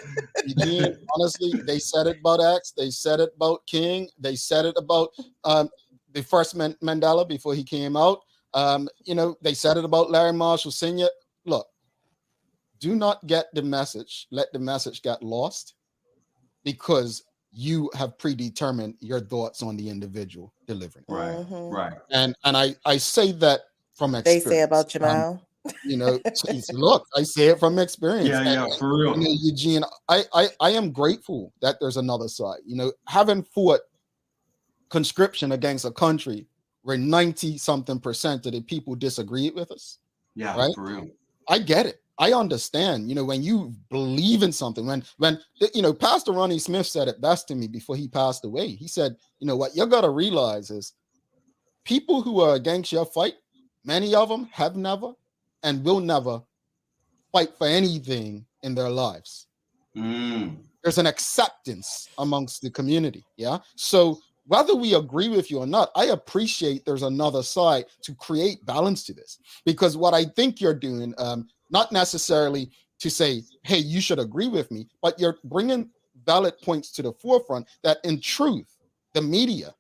honestly, they said it about X, they said it about King, they said it about the first Mandela before he came out. They said it about Larry Marshall Sr. Look, do not get the message, let the message get lost, because you have predetermined your thoughts on the individual delivering. Right. And I say that from experience. They say about Jamal. Look, I say it from experience. Yeah, for real. Eugene, I am grateful that there's another side. Having fought conscription against a country where 90-something% of the people disagreed with us. Yeah, right? For real. I get it. I understand, when you believe in something, when Pastor Ronnie Smith said it best to me before he passed away. He said, what you got to realize is people who are against your fight, many of them have never and will never fight for anything in their lives. There's an acceptance amongst the community. Yeah. So whether we agree with you or not, I appreciate there's another side to create balance to this, because what I think you're doing, not necessarily to say, hey, you should agree with me, but you're bringing valid points to the forefront that in truth, the media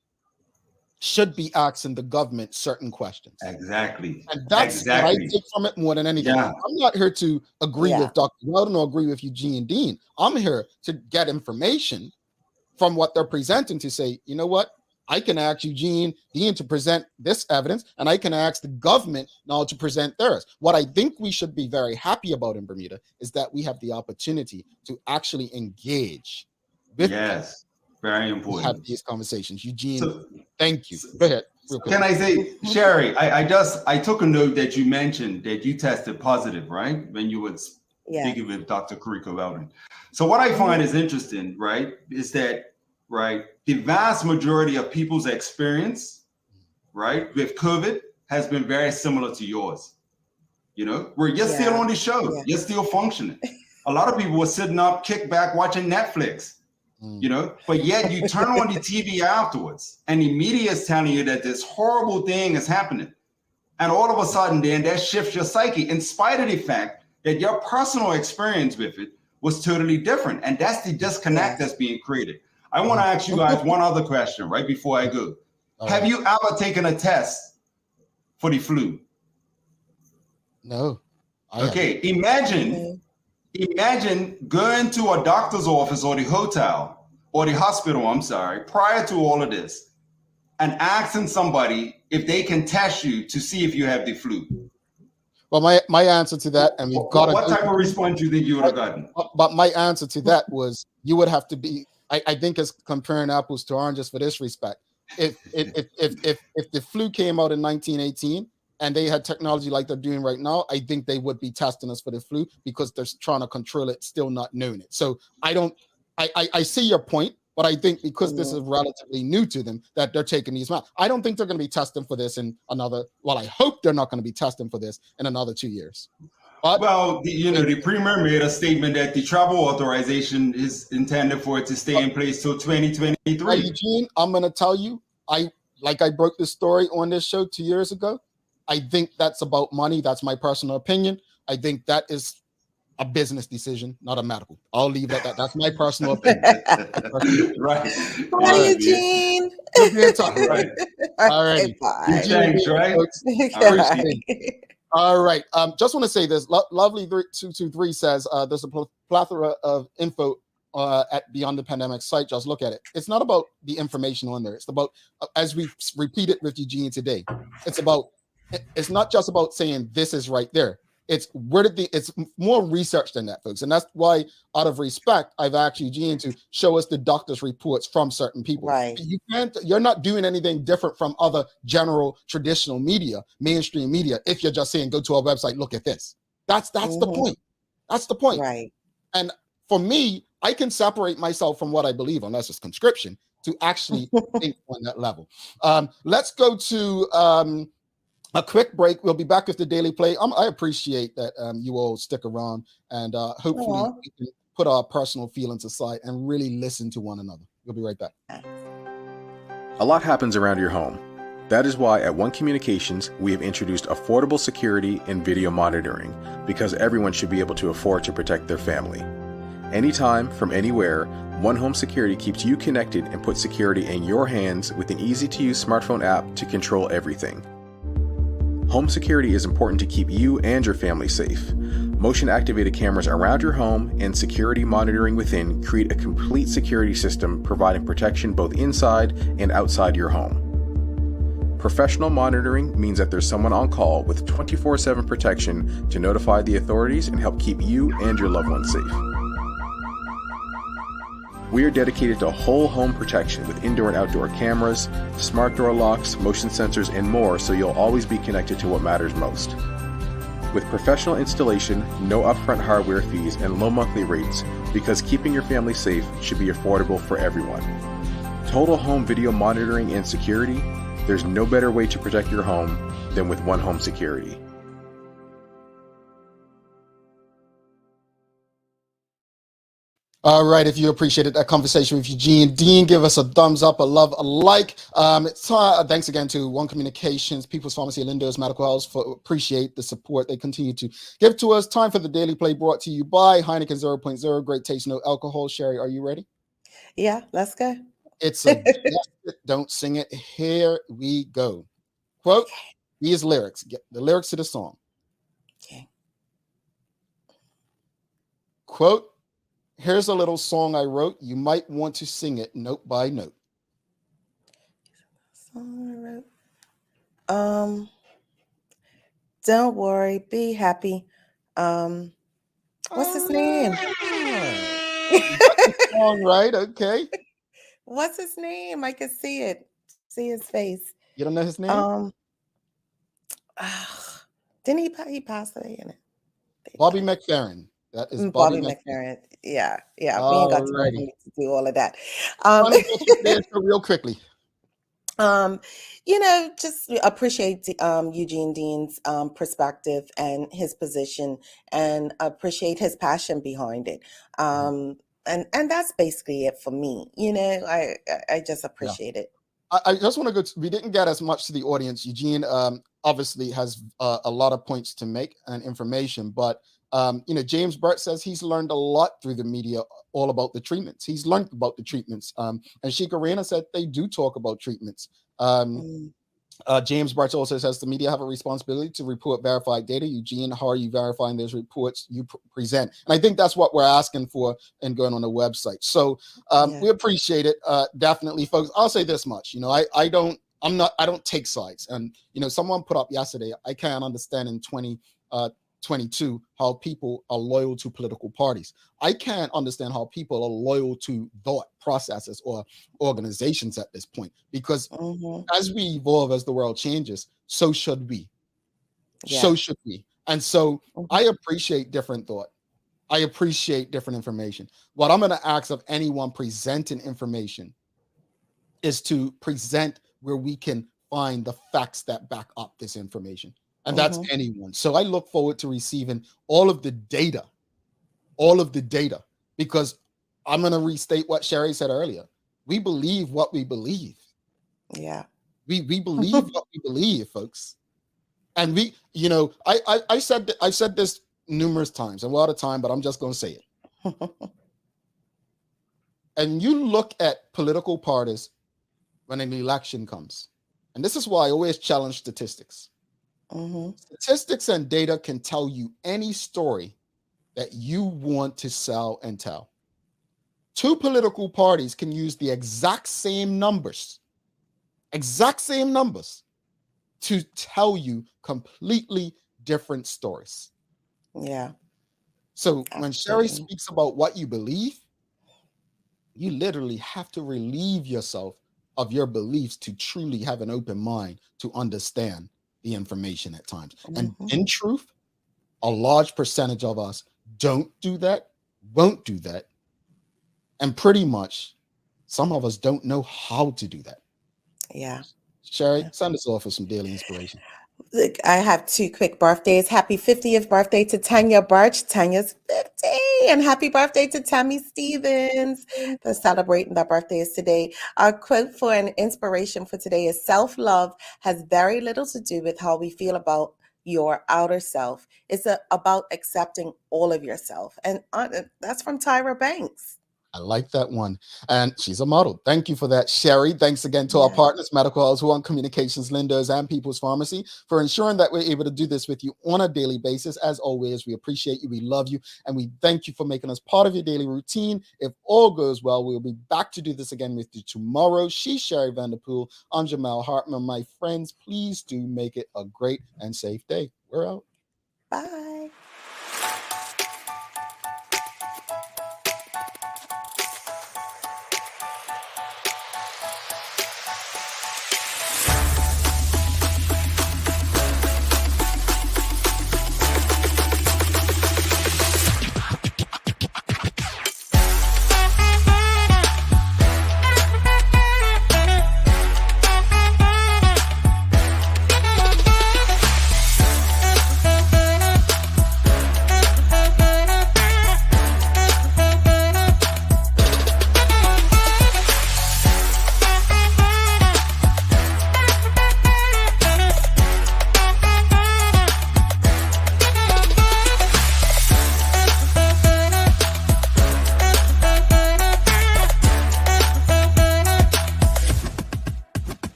should be asking the government certain questions. Exactly. And that's what I take from it more than anything. Yeah. I'm not here to agree with Dr. Weldon or agree with Eugene Dean. I'm here to get information from what they're presenting to say, you know what? I can ask Eugene Dean to present this evidence, and I can ask the government now to present theirs. What I think we should be very happy about in Bermuda is that we have the opportunity to actually engage with very important. Have these conversations. Eugene, thank you. Go ahead. Can I say, Sherry, I took a note that you mentioned that you tested positive, right? When you were speaking with Dr. Kariko Weldon. So what I find is interesting, right, is that, the vast majority of people's experience, with COVID has been very similar to yours. Where you're still on the show, you're still functioning. A lot of people were sitting up, kicked back, watching Netflix, but yet you turn on the TV afterwards and the media is telling you that this horrible thing is happening. And all of a sudden, then that shifts your psyche in spite of the fact that your personal experience with it was totally different. And that's the disconnect that's being created. I want to ask you guys one other question right before I go. Have you ever taken a test for the flu? No. Okay, imagine going to a doctor's office or the hotel or the hospital, prior to all of this, and asking somebody if they can test you to see if you have the flu. Well, my answer to that, and we've got what type of response do you think you would have gotten? But my answer to that was you would have to be. I think it's comparing apples to oranges for this respect. If the flu came out in 1918 and they had technology like they're doing right now, I think they would be testing us for the flu because they're trying to control it, still not knowing it. So I see your point, but I think because this is relatively new to them that they're taking these out. I don't think they're going to be testing for this in another. Well, I hope they're not going to be testing for this in another 2 years. Well, the premier made a statement that the travel authorization is intended for it to stay in place till 2023. Eugene, I'm going to tell you, I broke this story on this show 2 years ago. I think that's about money. That's my personal opinion. I think that is a business decision, not a medical. I'll leave it at that. That's my personal opinion. Right. Bye, Eugene. Right. All right. Bye. Thanks, right? All right. Just want to say this. Lovely 223 says there's a plethora of info at Beyond the Pandemic site. Just look at it. It's not about the information on there. It's about, as we repeated with Eugene today, it's not just about saying this is right there. It's it's more research than that, folks. And that's why, out of respect, I've asked Eugene to show us the doctor's reports from certain people. Right. You're not doing anything different from other general traditional media, mainstream media, if you're just saying, go to our website, look at this. That's the point. That's the point. Right. And for me, I can separate myself from what I believe, unless it's conscription, to actually think on that level. Let's go to a quick break. We'll be back with the Daily Play. I appreciate that you all stick around, and hopefully we can put our personal feelings aside and really listen to one another. We'll be right back. A lot happens around your home. That is why at One Communications, we have introduced affordable security and video monitoring, because everyone should be able to afford to protect their family. Anytime, from anywhere, One Home Security keeps you connected and puts security in your hands with an easy-to-use smartphone app to control everything. Home security is important to keep you and your family safe. Motion-activated cameras around your home and security monitoring within create a complete security system providing protection both inside and outside your home. Professional monitoring means that there's someone on call with 24/7 protection to notify the authorities and help keep you and your loved ones safe. We are dedicated to whole home protection with indoor and outdoor cameras, smart door locks, motion sensors, and more, so you'll always be connected to what matters most. with professional installation, no upfront hardware fees, and low monthly rates, because keeping your family safe should be affordable for everyone. Total home video monitoring and security, there's no better way to protect your home than with One Home Security. All right, if you appreciated that conversation with Eugene Dean, give us a thumbs up, a love, a like. Thanks again to One Communications, People's Pharmacy, Lindo's Medical House for appreciate the support they continue to give to us. Time for the Daily Play brought to you by Heineken 0.0, great taste, no alcohol. Sherry, are you ready? Yeah, let's go. It's a Just It, Don't Sing It. Here we go. Quote, these lyrics, get the lyrics to the song. Okay. Quote, here's a little song I wrote. You might want to sing it note by note. Song I wrote. Don't worry, be happy. What's his name? All right, okay. What's his name? I can see it. See his face. You don't know his name? Didn't he passed away in it? Bobby McFerrin. That is Bobby McFerrin. Yeah. We ain't got time to do all of that. Real quickly. Just appreciate Eugene Dean's perspective and his position, and appreciate his passion behind it. And that's basically it for me. I just appreciate it. I just want to go we didn't get as much to the audience. Eugene obviously has a lot of points to make and information, but James Burt says he's learned a lot through the media all about the treatments. He's learned about the treatments. And Sheikha Rana said they do talk about treatments. James Burt also says the media have a responsibility to report verified data. Eugene, how are you verifying those reports you present? And I think that's what we're asking for and going on the website. So we appreciate it. Definitely, folks. I'll say this much. I don't take sides. And someone put up yesterday, I can't understand in 2022 how people are loyal to political parties. I can't understand how people are loyal to thought processes or organizations at this point, because as we evolve, as the world changes, so should we. So should we. And so I appreciate different thought. I appreciate different information. What I'm going to ask of anyone presenting information is to present where we can find the facts that back up this information. And that's anyone. So I look forward to receiving all of the data, because I'm going to restate what Sherry said earlier. We believe what we believe. Yeah. We believe what we believe, folks. And I've said this numerous times, and we're out of time, but I'm just going to say it. And you look at political parties when an election comes. And this is why I always challenge statistics. Statistics and data can tell you any story that you want to sell and tell. Two political parties can use the exact same numbers to tell you completely different stories. Yeah. So when Sherry speaks about what you believe, you literally have to relieve yourself of your beliefs to truly have an open mind to understand the information at times. And in truth, a large percentage of us don't do that, won't do that. And pretty much some of us don't know how to do that. Yeah. Sherry, send us off with some daily inspiration. Look, I have two quick birthdays. Happy 50th birthday to Tanya Birch. Tanya's 50. And happy birthday to Tammy Stevens. They're celebrating their birthdays today. Our quote for an inspiration for today is: self-love has very little to do with how we feel about your outer self. It's about accepting all of yourself. And that's from Tyra Banks. I like that one. And she's a model. Thank you for that, Sherry. Thanks again to our partners, Medical House, One Communications, Lindo's, and People's Pharmacy, for ensuring that we're able to do this with you on a daily basis. As always, we appreciate you, we love you, and we thank you for making us part of your daily routine. If all goes well, we'll be back to do this again with you tomorrow. She's Sherry Vanderpool. I'm Jamal Hartman. My friends, please do make it a great and safe day. We're out. Bye.